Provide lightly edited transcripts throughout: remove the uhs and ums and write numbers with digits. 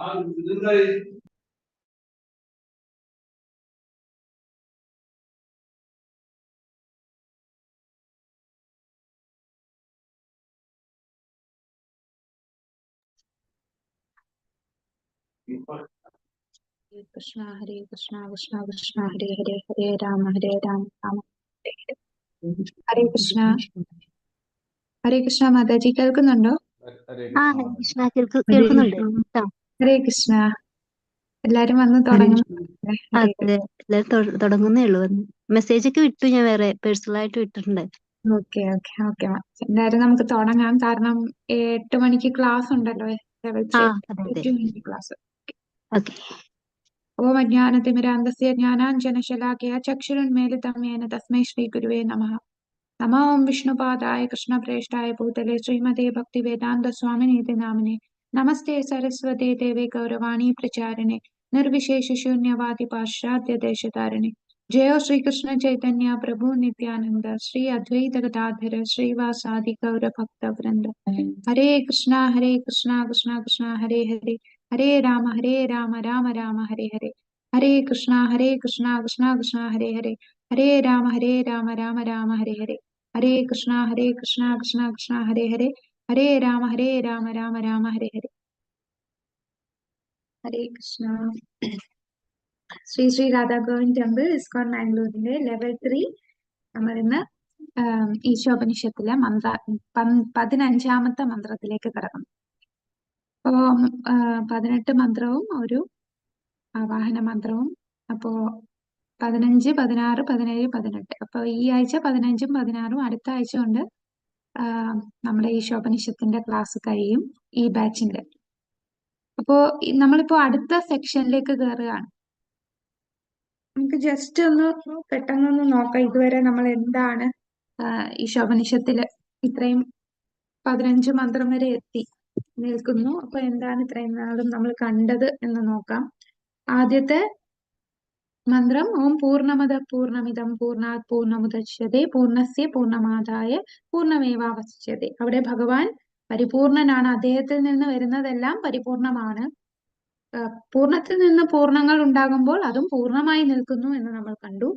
കൃഷ്ണ ഹരേ കൃഷ്ണ കൃഷ്ണ കൃഷ്ണ ഹരേ ഹരേ ഹരേ രാമ രാമ ഹരേ കൃഷ്ണ. ഹരേ കൃഷ്ണ മാതാജി, കേൾക്കുന്നുണ്ടോ? ആ ഹരേ കൃഷ്ണ കേൾക്കുന്നുണ്ട്. ഹരേ കൃഷ്ണ. എല്ലാരും വന്ന് തുടങ്ങുന്നു. അതെ, എല്ലാരും തുടങ്ങുന്നേ ഉള്ളൂ. മെസ്സേജ് ഒക്കെ വിട്ടു, ഞാൻ വേറെ പേഴ്സണൽ ആയിട്ട് വിട്ടിട്ടുണ്ട്. Okay okay okay. എന്തായാലും നമുക്ക് തുടങ്ങാം. കാരണം 8 മണിക്ക് ക്ലാസ് ഉണ്ടല്ലോ. ക്ലാസ്. ഓക്കെ. ഓം അജ്ഞാനതിമിരാന്ധസ്യ ജ്ഞാനാഞ്ജനശലാകയാ ചക്ഷുരുന്മീലിതം യേന തസ്മൈ ശ്രീ ഗുരുവേ നമഃ. നമോ ഓം വിഷ്ണുപാദായ കൃഷ്ണപ്രേഷ്ഠായ ഭൂതലേ ശ്രീമതേ ഭക്തിവേദാന്ത സ്വാമിനീതി നാമിനെ. നമസ്തേ സരസ്വതേ ദേവേ ഗൗരവാണി പ്രചാരിണേ നിർവിശേഷ ശൂന്യവാദി പാശ്ചാത്യ ദേശതാരിണേ. ജയോ ശ്രീകൃഷ്ണ ചൈതന്യ പ്രഭു നിത്യാനന്ദ ശ്രീ അദ്വൈത ഗദാധര ശ്രീവാസാദി ഗൗരഭക്തവൃന്ദ. ഹരേ കൃഷ്ണ കൃഷ്ണ കൃഷ്ണ ഹരേ ഹരേ ഹരേ രാമ രാമ രാമ ഹരേ ഹരേ. ഹരേ കൃഷ്ണ കൃഷ്ണ കൃഷ്ണ ഹരേ ഹരേ ഹരേ രാമ രാമ രാമ ഹരേ ഹരേ. ഹരേ കൃഷ്ണ കൃഷ്ണ കൃഷ്ണ ഹരേ ഹരേ ഹരേ രാമ രാമ രാമ ഹരേ ഹരേ. ഹരേ കൃഷ്ണ. ശ്രീ ശ്രീ രാധാ ഗോവിന്ദ് ടെമ്പിൾ ഇസ്കോൺ മാംഗ്ലൂരിന്റെ ലെവൽ 3 നമ്മൾ ഇന്ന് ഈശോപനിഷത്തിലെ 15ാമത്തെ മന്ത്രത്തിലേക്ക് കടക്കുന്നു. അപ്പോ 18 മന്ത്രവും ഒരു ആവാഹന മന്ത്രവും. അപ്പോ 15, 16, 17, 18. അപ്പൊ ഈ ആഴ്ച 15ഉം 16ഉം, അടുത്ത ആഴ്ച കൊണ്ട് നമ്മുടെ ഈശോപനിഷത്തിന്റെ ക്ലാസ് കഴിയും ഈ ബാച്ചിന്റെ. അപ്പോ നമ്മളിപ്പോ അടുത്ത സെക്ഷനിലേക്ക് കയറുകയാണ്. നമുക്ക് ജസ്റ്റ് ഒന്ന് പെട്ടെന്നൊന്ന് നോക്കാം ഇതുവരെ നമ്മൾ എന്താണ് ഈശോപനിഷത്തില് ഇത്രയും 15 മന്ത്രം വരെ എത്തി നിൽക്കുന്നു. അപ്പൊ എന്താണ് ഇത്രയും നാളും നമ്മൾ കണ്ടത് എന്ന് നോക്കാം. ആദ്യത്തെ മന്ത്രം ഓം പൂർണ്ണമദ പൂർണ്ണമിദം പൂർണ്ണാത് പൂർണ്ണമുദച്യതേ പൂർണ്ണസ്യ പൂർണ്ണമാദായ പൂർണ്ണമേവാവശിഷ്യതേ. അവിടെ ഭഗവാൻ പരിപൂർണനാണ്. അദ്ദേഹത്തിൽ നിന്ന് വരുന്നതെല്ലാം പരിപൂർണമാണ്. പൂർണ്ണത്തിൽ നിന്ന് പൂർണ്ണങ്ങൾ ഉണ്ടാകുമ്പോൾ അതും പൂർണ്ണമായി നിൽക്കുന്നു എന്ന് നമ്മൾ കണ്ടു.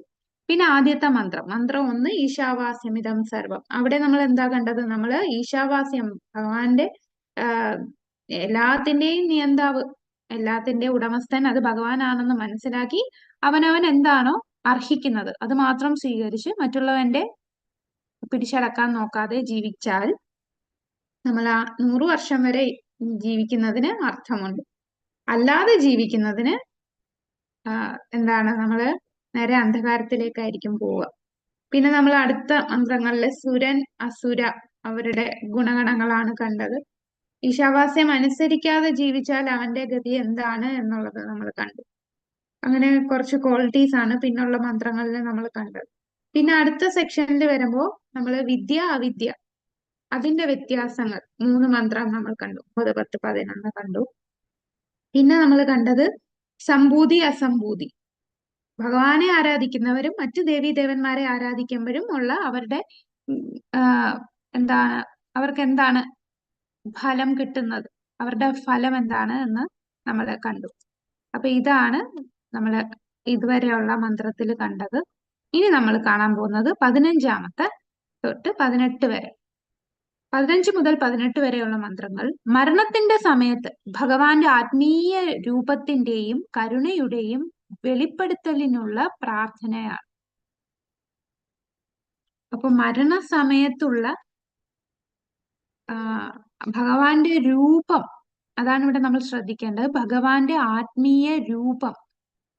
പിന്നെ ആദ്യത്തെ മന്ത്രം 1 ഈശാവാസ്യമിതം സർവം. അവിടെ നമ്മൾ എന്താ കണ്ടത്? നമ്മള് ഈശാവാസ്യം, ഭഗവാന്റെ എല്ലാത്തിന്റെയും നിയന്താവ്, എല്ലാത്തിന്റെ ഉടമസ്ഥൻ അത് ഭഗവാനാണെന്ന് മനസ്സിലാക്കി അവനവൻ എന്താണോ അർഹിക്കുന്നത് അത് മാത്രം സ്വീകരിച്ച് മറ്റുള്ളവന്റെ പിടിച്ചടക്കാൻ നോക്കാതെ ജീവിച്ചാൽ നമ്മൾ ആ 100 വർഷം വരെ ജീവിക്കുന്നതിന് അർത്ഥമുണ്ട്. അല്ലാതെ ജീവിക്കുന്നതിന് എന്താണ്, നമ്മള് നേരെ അന്ധകാരത്തിലേക്കായിരിക്കും പോവുക. പിന്നെ നമ്മൾ അടുത്ത മന്ത്രങ്ങളിലെ സുരൻ അസുര അവരുടെ ഗുണഗണങ്ങളാണ് കണ്ടത്. ഈശാവാസ്യം അനുസരിക്കാതെ ജീവിച്ചാൽ അവന്റെ ഗതി എന്താണ് എന്നുള്ളത് നമ്മൾ കണ്ടു. അങ്ങനെ കുറച്ച് ക്വാളിറ്റീസ് ആണ് പിന്നുള്ള മന്ത്രങ്ങളിൽ നമ്മൾ കണ്ടത്. പിന്നെ അടുത്ത സെക്ഷനിൽ വരുമ്പോ നമ്മള് വിദ്യ അവിദ്യ അതിന്റെ വ്യത്യാസങ്ങൾ 3 മന്ത്രം നമ്മൾ കണ്ടു. 9, 10, 11 കണ്ടു. പിന്നെ നമ്മൾ കണ്ടത് സംഭൂതി അസംഭൂതി, ഭഗവാനെ ആരാധിക്കുന്നവരും മറ്റു ദേവീദേവന്മാരെ ആരാധിക്കുമ്പോഴും ഉള്ള അവരുടെ എന്താണ്, അവർക്ക് എന്താണ് ഫലം കിട്ടുന്നത്, അവരുടെ ഫലം എന്താണ് എന്ന് നമ്മൾ കണ്ടു. അപ്പൊ ഇതാണ് നമ്മൾ ഇതുവരെയുള്ള മന്ത്രത്തിൽ കണ്ടത്. ഇനി നമ്മൾ കാണാൻ പോകുന്നത് 15ാമത്തെ തൊട്ട് 18 വരെ, 15 മുതൽ 18 വരെയുള്ള മന്ത്രങ്ങൾ മരണത്തിന്റെ സമയത്ത് ഭഗവാന്റെ ആത്മീയ രൂപത്തിന്റെയും കരുണയുടെയും വെളിപ്പെടുത്തലിനുള്ള പ്രാർത്ഥനയാണ്. അപ്പൊ മരണസമയത്തുള്ള ഭഗവാന്റെ രൂപം, അതാണ് ഇവിടെ നമ്മൾ ശ്രദ്ധിക്കേണ്ടത്. ഭഗവാന്റെ ആത്മീയ രൂപം,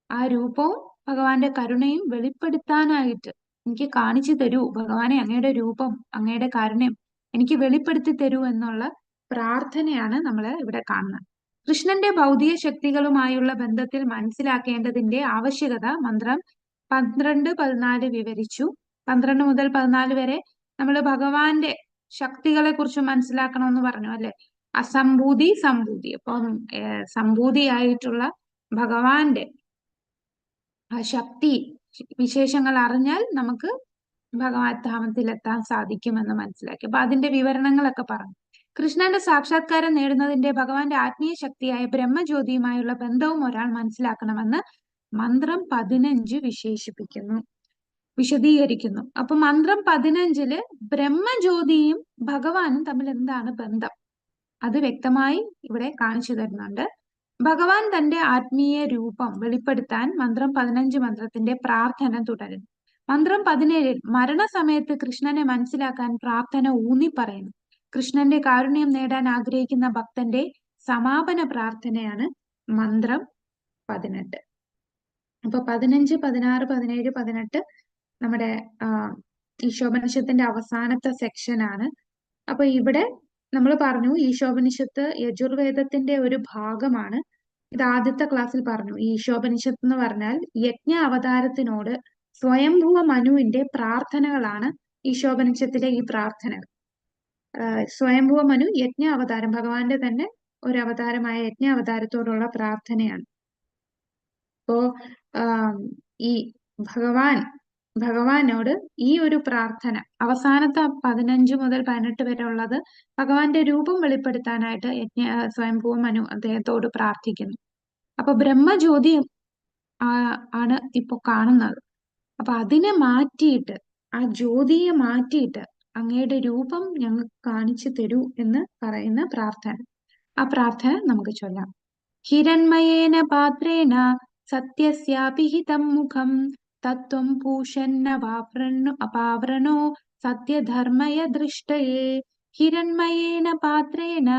ആ രൂപവും ഭഗവാന്റെ കരുണയും വെളിപ്പെടുത്താനായിട്ട് എനിക്ക് കാണിച്ചു തരൂ ഭഗവാനെ, അങ്ങയുടെ രൂപം അങ്ങയുടെ കരുണയും എനിക്ക് വെളിപ്പെടുത്തി തരൂ എന്നുള്ള പ്രാർത്ഥനയാണ് നമ്മൾ ഇവിടെ കാണുന്നത്. കൃഷ്ണന്റെ ഭൗതിക ശക്തികളുമായുള്ള ബന്ധത്തിൽ മനസ്സിലാക്കേണ്ടതിന്റെ ആവശ്യകത മന്ത്രം 12, 14 വിവരിച്ചു. 12 മുതൽ 14 വരെ നമ്മൾ ഭഗവാന്റെ ശക്തികളെ കുറിച്ച് മനസ്സിലാക്കണമെന്ന് പറഞ്ഞു അല്ലെ. അസംഭൂതി സംഭൂതി. അപ്പം സംഭൂതിയായിട്ടുള്ള ഭഗവാന്റെ ആ ശക്തി വിശേഷങ്ങൾ അറിഞ്ഞാൽ നമുക്ക് ഭഗവത് ധാമത്തിൽ എത്താൻ സാധിക്കുമെന്ന് മനസ്സിലാക്കി. അപ്പൊ അതിന്റെ വിവരണങ്ങളൊക്കെ പറഞ്ഞു. കൃഷ്ണന്റെ സാക്ഷാത്കാരം നേടുന്നതിന്റെ ഭഗവാന്റെ ആത്മീയ ശക്തിയായ ബ്രഹ്മജ്യോതിയുമായുള്ള ബന്ധവും ഒരാൾ മനസ്സിലാക്കണമെന്ന് മന്ത്രം 15 വിശദീകരിക്കുന്നു. അപ്പൊ മന്ത്രം 15 ബ്രഹ്മജ്യോതിയും ഭഗവാനും തമ്മിൽ എന്താണ് ബന്ധം അത് വ്യക്തമായി ഇവിടെ കാണിച്ചു തരുന്നുണ്ട്. ഭഗവാൻ തന്റെ ആത്മീയ രൂപം വെളിപ്പെടുത്താൻ മന്ത്രം 15 മന്ത്രത്തിന്റെ പ്രാർത്ഥന തുടരുന്നു. മന്ത്രം 17 മരണസമയത്ത് കൃഷ്ണനെ മനസ്സിലാക്കാൻ പ്രാർത്ഥന ഊന്നി പറയുന്നു. കൃഷ്ണന്റെ കാരുണ്യം നേടാൻ ആഗ്രഹിക്കുന്ന ഭക്തന്റെ സമാപന പ്രാർത്ഥനയാണ് മന്ത്രം 18. അപ്പൊ 15, 16, 17, 18 നമ്മുടെ ഈശോപനിഷത്തിന്റെ അവസാനത്തെ സെക്ഷനാണ്. അപ്പൊ ഇവിടെ നമ്മൾ പറഞ്ഞു ഈശോപനിഷത്ത് യജുർവേദത്തിന്റെ ഒരു ഭാഗമാണ്. ഇത് ആദ്യത്തെ ക്ലാസ്സിൽ പറഞ്ഞു. ഈ ഈശോപനിഷത്ത് എന്ന് പറഞ്ഞാൽ യജ്ഞ അവതാരത്തിനോട് സ്വയംഭുവ മനുവിന്റെ പ്രാർത്ഥനകളാണ് ഈശോപനിഷത്തിലെ ഈ പ്രാർത്ഥനകൾ. സ്വയംഭുവ മനു യജ്ഞ അവതാരം, ഭഗവാന്റെ തന്നെ ഒരു അവതാരമായ യജ്ഞ അവതാരത്തോടുള്ള പ്രാർത്ഥനയാണ്. അപ്പോ ഈ ഭഗവാനോട് ഈ ഒരു പ്രാർത്ഥന അവസാനത്തെ 15 മുതൽ 18 വരെ ഉള്ളത് ഭഗവാന്റെ രൂപം വെളിപ്പെടുത്താനായിട്ട് സ്വയംഭുവ മനു അദ്ദേഹത്തോട് പ്രാർത്ഥിക്കുന്നു. അപ്പൊ ബ്രഹ്മജ്യോതി ആണ് ഇപ്പൊ കാണുന്നത്. അപ്പൊ അതിനെ മാറ്റിയിട്ട്, ആ ജ്യോതിയെ മാറ്റിയിട്ട് അങ്ങയുടെ രൂപം ഞങ്ങൾക്ക് കാണിച്ചു തരൂ എന്ന് പറയുന്ന പ്രാർത്ഥന. ആ പ്രാർത്ഥന നമുക്ക് ചൊല്ലാം. ഹിരൺമയേന പാത്രേണ സത്യസ്യാപിഹിതം മുഖം തത്വം പൂഷന്നപാവൃണോ സത്യധർമ്മയ ദൃഷ്ടയേ. ഹിരൺമയേന പാത്രേണ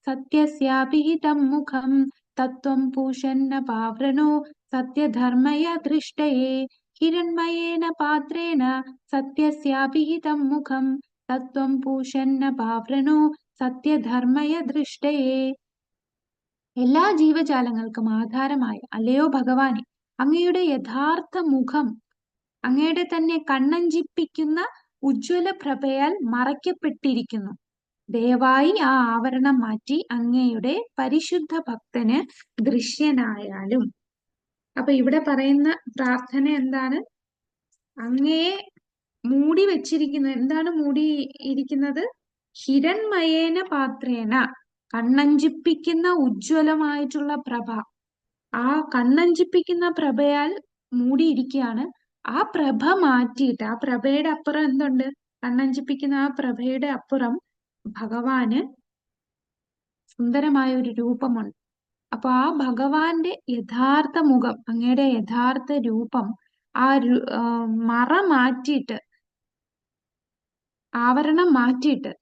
സത്യസ്യാപിഹിതം മുഖം തത്വം പൂഷന്നപാവൃണോ സത്യധർമ്മയ ദൃഷ്ടയേ. ഹിരൺമയേന പാത്രേണ സത്യസ്യാപിഹിതം മുഖം തത്വം പൂഷന്നപാവൃണോ സത്യധർമ്മയ ദൃഷ്ടയേ. എല്ലാ ജീവജാലങ്ങൾക്കും ആധാരമായ അല്ലയോ ഭഗവാനെ, അങ്ങയുടെ യഥാർത്ഥ മുഖം അങ്ങയുടെ തന്നെ കണ്ണഞ്ചിപ്പിക്കുന്ന ഉജ്ജ്വല പ്രഭയാൽ മറയ്ക്കപ്പെട്ടിരിക്കുന്നു. ദയവായി ആ ആവരണം മാറ്റി അങ്ങയുടെ പരിശുദ്ധ ഭക്തന് ദൃശ്യനായാലും. അപ്പൊ ഇവിടെ പറയുന്ന പ്രാർത്ഥന എന്താണ്? അങ്ങയെ മൂടി വെച്ചിരിക്കുന്നത്. എന്താണ് മൂടിയിരിക്കുന്നത്? ഹിരൺമയേന പാത്രേണ, കണ്ണഞ്ചിപ്പിക്കുന്ന ഉജ്ജ്വലമായിട്ടുള്ള പ്രഭ. ആ കണ്ണഞ്ചിപ്പിക്കുന്ന പ്രഭയാൽ മൂടിയിരിക്കുകയാണ്. ആ പ്രഭ മാറ്റിയിട്ട്, ആ പ്രഭയുടെ അപ്പുറം എന്തുണ്ട്? കണ്ണഞ്ചിപ്പിക്കുന്ന ആ പ്രഭയുടെ അപ്പുറം ഭഗവാന് സുന്ദരമായ ഒരു രൂപമുണ്ട്. അപ്പൊ ആ ഭഗവാന്റെ യഥാർത്ഥ മുഖം, അങ്ങയുടെ യഥാർത്ഥ രൂപം, ആ മറ മാറ്റിയിട്ട്, ആവരണം മാറ്റിയിട്ട്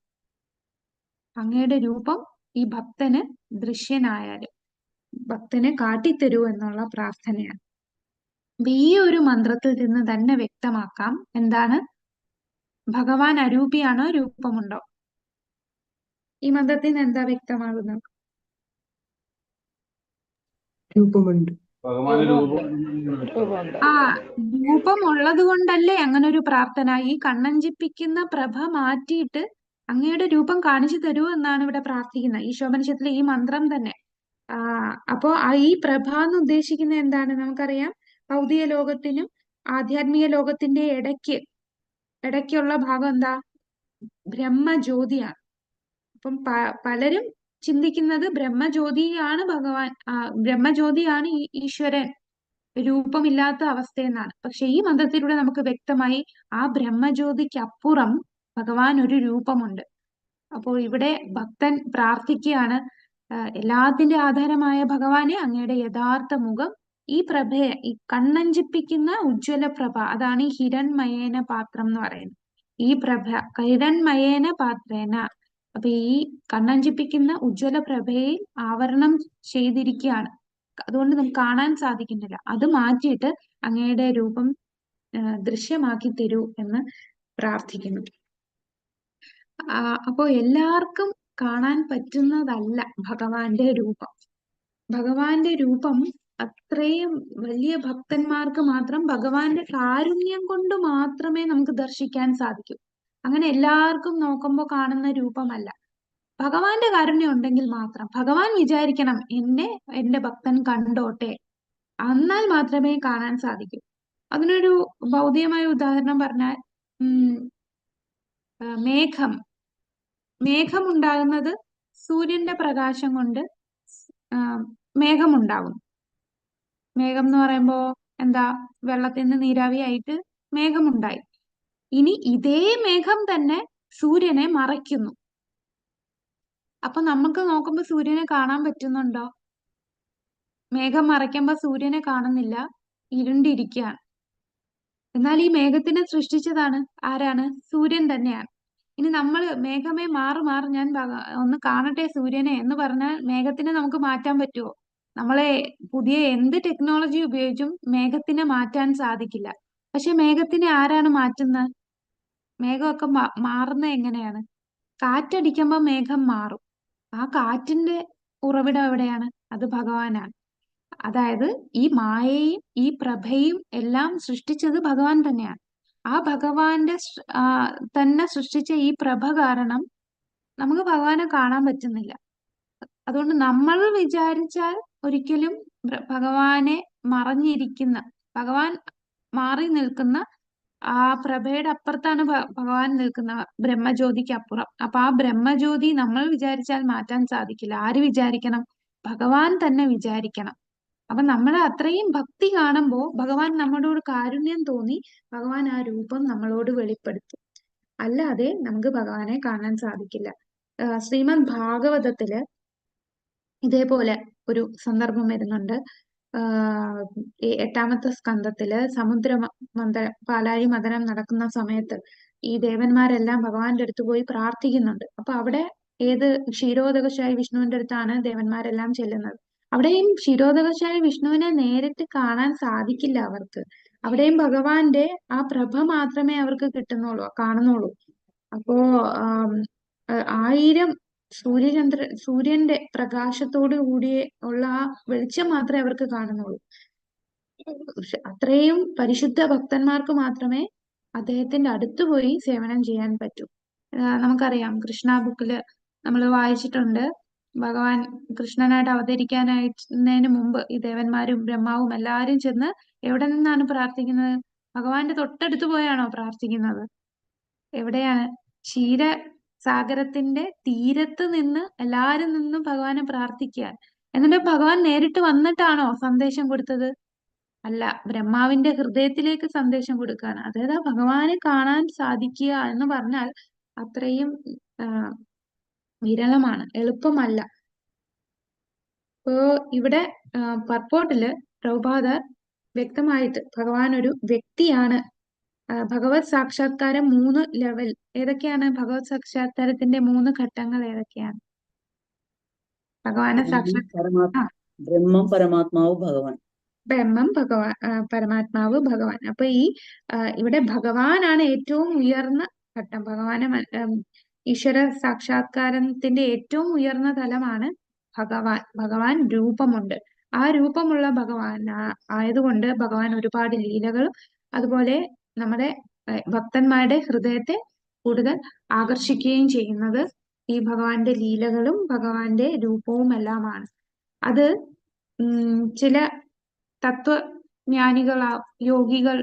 അങ്ങയുടെ രൂപം ഈ ഭക്തന് ദൃശ്യനായാലും, ഭക്തനെ കാട്ടിത്തരൂ എന്നുള്ള പ്രാർത്ഥനയാണ്. ഈ ഒരു മന്ത്രത്തിൽ നിന്ന് തന്നെ വ്യക്തമാക്കാം എന്താണ്? ഭഗവാൻ അരൂപിയാണോ, രൂപമുണ്ടോ? ഈ മന്ത്രത്തിൽ നിന്ന് എന്താ വ്യക്തമാകുന്നത്? രൂപമുണ്ട്. ആ രൂപം ഉള്ളത് കൊണ്ടല്ലേ അങ്ങനെ ഒരു പ്രാർത്ഥന? ഈ കണ്ണഞ്ചിപ്പിക്കുന്ന പ്രഭ മാറ്റിയിട്ട് അങ്ങയുടെ രൂപം കാണിച്ചു തരൂ എന്നാണ് ഇവിടെ പ്രാർത്ഥിക്കുന്നത് ഈശോപനിഷത്തിലെ ഈ മന്ത്രം തന്നെ. അപ്പോ ഈ പ്രഭ എന്ന് ഉദ്ദേശിക്കുന്നത് എന്താണ്? നമുക്കറിയാം, ഭൗതിക ലോകത്തിനും ആധ്യാത്മിക ലോകത്തിന്റെ ഇടയ്ക്കുള്ള ഭാഗം എന്താ? ബ്രഹ്മജ്യോതിയാണ്. അപ്പം പലരും ചിന്തിക്കുന്നത് ബ്രഹ്മജ്യോതിയാണ് ഭഗവാൻ, ബ്രഹ്മജ്യോതിയാണ് ഈശ്വരൻ, രൂപമില്ലാത്ത അവസ്ഥയെന്നാണ്. പക്ഷെ ഈ മന്ത്രത്തിലൂടെ നമുക്ക് വ്യക്തമായി ആ ബ്രഹ്മജ്യോതിക്ക് അപ്പുറം ഭഗവാൻ ഒരു രൂപമുണ്ട്. അപ്പോൾ ഇവിടെ ഭക്തൻ പ്രാർത്ഥിക്കുകയാണ്, എല്ലാത്തിന്റെ ആധാരമായ ഭഗവാനെ, അങ്ങയുടെ യഥാർത്ഥ മുഖം, ഈ പ്രഭയെ, ഈ കണ്ണഞ്ചിപ്പിക്കുന്ന ഉജ്ജ്വല പ്രഭ, അതാണ് ഈ ഹിരൺമയേന പാത്രം എന്ന് പറയുന്നത്. ഈ പ്രഭ ഹിരൺമയേന പാത്രേന, അപ്പൊ ഈ കണ്ണഞ്ചിപ്പിക്കുന്ന ഉജ്ജ്വല പ്രഭയിൽ ആവരണം ചെയ്തിരിക്കുകയാണ്. അതുകൊണ്ട് നമുക്ക് കാണാൻ സാധിക്കുന്നില്ല. അത് മാറ്റിയിട്ട് അങ്ങയുടെ രൂപം ദൃശ്യമാക്കി തരൂ എന്ന് പ്രാർത്ഥിക്കുന്നു. അപ്പോ എല്ലാവർക്കും കാണാൻ പറ്റുന്നതല്ല ഭഗവാന്റെ രൂപം. ഭഗവാന്റെ രൂപം അത്രയും വലിയ ഭക്തന്മാർക്ക് മാത്രം, ഭഗവാന്റെ കാരുണ്യം കൊണ്ട് മാത്രമേ നമുക്ക് ദർശിക്കാൻ സാധിക്കൂ. അങ്ങനെ എല്ലാവർക്കും നോക്കുമ്പോൾ കാണുന്ന രൂപമല്ല. ഭഗവാന്റെ കാരുണ്യം ഉണ്ടെങ്കിൽ മാത്രം, ഭഗവാൻ വിചാരിക്കണം എന്റെ ഭക്തൻ കണ്ടോട്ടെ, എന്നാൽ മാത്രമേ കാണാൻ സാധിക്കൂ. അതിനൊരു ഭൗതികമായ ഉദാഹരണം പറഞ്ഞാൽ, മേഘം ഉണ്ടാകുന്നത് സൂര്യന്റെ പ്രകാശം കൊണ്ട് ആ, മേഘമുണ്ടാകും. മേഘം എന്ന് പറയുമ്പോ എന്താ, വെള്ളത്തിൽ നിന്ന് നീരാവിയായിട്ട് മേഘമുണ്ടായി. ഇനി ഇതേ മേഘം തന്നെ സൂര്യനെ മറയ്ക്കുന്നു. അപ്പൊ നമുക്ക് നോക്കുമ്പോ സൂര്യനെ കാണാൻ പറ്റുന്നുണ്ടോ? മേഘം മറയ്ക്കുമ്പോ സൂര്യനെ കാണുന്നില്ല, ഇരുണ്ടിരിക്കുകയാണ്. എന്നാൽ ഈ മേഘത്തിനെ സൃഷ്ടിച്ചതാണ് ആരാണ്? സൂര്യൻ തന്നെയാണ്. ഇനി നമ്മൾ മേഘമേ മാറ് മാറ്, ഞാൻ ഒന്ന് കാണട്ടെ സൂര്യനെ എന്ന് പറഞ്ഞാൽ മേഘത്തിനെ നമുക്ക് മാറ്റാൻ പറ്റുമോ? നമ്മളെ പുതിയ എന്ത് ടെക്നോളജി ഉപയോഗിച്ചും മേഘത്തിനെ മാറ്റാൻ സാധിക്കില്ല. പക്ഷെ മേഘത്തിനെ ആരാണ് മാറ്റുന്നത്? മേഘമൊക്കെ മാറുന്നത് എങ്ങനെയാണ്? കാറ്റടിക്കുമ്പോ മേഘം മാറും. ആ കാറ്റിന്റെ ഉറവിടം എവിടെയാണ്? അത് ഭഗവാനാണ്. അതായത് ഈ മായയും ഈ പ്രഭയും എല്ലാം സൃഷ്ടിച്ചത് ഭഗവാൻ തന്നെയാണ്. ആ ഭഗവാന്റെ തന്നെ സൃഷ്ടിച്ച ഈ പ്രഭ കാരണം നമുക്ക് ഭഗവാനെ കാണാൻ പറ്റുന്നില്ല. അതുകൊണ്ട് നമ്മൾ വിചാരിച്ചാൽ ഒരിക്കലും ഭഗവാനെ മറഞ്ഞിരിക്കുന്ന, ഭഗവാൻ മാറി നിൽക്കുന്ന ആ പ്രഭയുടെ അപ്പുറത്താണ് ഭഗവാൻ നിൽക്കുന്ന, ബ്രഹ്മജ്യോതിക്ക് അപ്പുറം. അപ്പൊ ആ ബ്രഹ്മജ്യോതി നമ്മൾ വിചാരിച്ചാൽ മാറ്റാൻ സാധിക്കില്ല. ആര് വിചാരിക്കണം? ഭഗവാൻ തന്നെ വിചാരിക്കണം. അപ്പൊ നമ്മൾ അത്രയും ഭക്തി കാണുമ്പോൾ ഭഗവാൻ നമ്മളോട് കാരുണ്യം തോന്നി ഭഗവാൻ ആ രൂപം നമ്മളോട് വെളിപ്പെടുത്തും. അല്ലാതെ നമുക്ക് ഭഗവാനെ കാണാൻ സാധിക്കില്ല. ശ്രീമദ് ഭാഗവതത്തില് ഇതേപോലെ ഒരു സന്ദർഭം വരുന്നുണ്ട്. ഈ 8-ാമത്തെ സ്കന്ധത്തില് സമുദ്ര പാലാഴി മഥനം നടക്കുന്ന സമയത്ത് ഈ ദേവന്മാരെല്ലാം ഭഗവാന്റെ അടുത്ത് പോയി പ്രാർത്ഥിക്കുന്നുണ്ട്. അപ്പൊ അവിടെ ഏത് ക്ഷീരോദകശായി വിഷ്ണുവിന്റെ അടുത്താണ് ദേവന്മാരെല്ലാം ചെല്ലുന്നത്. അവിടെയും ക്ഷീരോദകശായി വിഷ്ണുവിനെ നേരിട്ട് കാണാൻ സാധിക്കില്ല അവർക്ക്. അവിടെയും ഭഗവാന്റെ ആ പ്രഭ മാത്രമേ അവർക്ക് കാണുന്നുള്ളൂ. അപ്പോ 1000 സൂര്യന്റെ പ്രകാശത്തോടു കൂടി ഉള്ള ആ വെളിച്ചം മാത്രമേ അവർക്ക് കാണുന്നുള്ളൂ. അത്രയും പരിശുദ്ധ ഭക്തന്മാർക്ക് മാത്രമേ അദ്ദേഹത്തിന്റെ അടുത്ത് പോയി സേവനം ചെയ്യാൻ പറ്റൂ. നമുക്കറിയാം, കൃഷ്ണ ബുക്കില് നമ്മൾ വായിച്ചിട്ടുണ്ട്, ഭഗവാൻ കൃഷ്ണനായിട്ട് അവതരിക്കാനായിരുന്നതിന് മുമ്പ് ഈ ദേവന്മാരും ബ്രഹ്മാവും എല്ലാവരും ചെന്ന് എവിടെ നിന്നാണ് പ്രാർത്ഥിക്കുന്നത്? ഭഗവാന്റെ തൊട്ടടുത്ത് പോയാണോ പ്രാർത്ഥിക്കുന്നത്? എവിടെയാണ്? ക്ഷീരസാഗരത്തിന്റെ തീരത്ത് നിന്ന് എല്ലാരും നിന്നും ഭഗവാനെ പ്രാർത്ഥിക്കാൻ. എന്നിട്ട് ഭഗവാൻ നേരിട്ട് വന്നിട്ടാണോ സന്ദേശം കൊടുത്തത്? അല്ല, ബ്രഹ്മാവിന്റെ ഹൃദയത്തിലേക്ക് സന്ദേശം കൊടുക്കുകയാണ്. അതായത് ഭഗവാനെ കാണാൻ സാധിക്കുക എന്ന് പറഞ്ഞാൽ അത്രയും വിരളമാണ്, എളുപ്പമല്ല. ഇപ്പോ ഇവിടെ പർപ്പോട്ടില് പ്രഭുപാദർ വ്യക്തമായിട്ട് ഭഗവാൻ ഒരു വ്യക്തിയാണ്. ഭഗവത് സാക്ഷാത്കാരം 3 ലെവൽ ഏതൊക്കെയാണ്? ഭഗവത് സാക്ഷാത്കാരത്തിന്റെ 3 ഘട്ടങ്ങൾ ഏതൊക്കെയാണ്? ഭഗവാനെ ബ്രഹ്മം, പരമാത്മാവ്, ഭഗവാൻ. ബ്രഹ്മം, പരമാത്മാവ്, ഭഗവാൻ. അപ്പൊ ഈ ഇവിടെ ഭഗവാനാണ് ഏറ്റവും ഉയർന്ന ഘട്ടം. ഈശ്വര സാക്ഷാത്കാരത്തിന്റെ ഏറ്റവും ഉയർന്ന തലമാണ് ഭഗവാൻ. ഭഗവാൻ രൂപമുണ്ട്. ആ രൂപമുള്ള ഭഗവാൻ ആയതുകൊണ്ട് ഭഗവാൻ ഒരുപാട് ലീലകളും അതുപോലെ നമ്മുടെ ഭക്തന്മാരുടെ ഹൃദയത്തെ കൂടുതൽ ആകർഷിക്കുകയും ചെയ്യുന്നത് ഈ ഭഗവാന്റെ ലീലകളും ഭഗവാന്റെ രൂപവും എല്ലാമാണ്. അത് ചില തത്വജ്ഞാനികളാ യോഗികൾ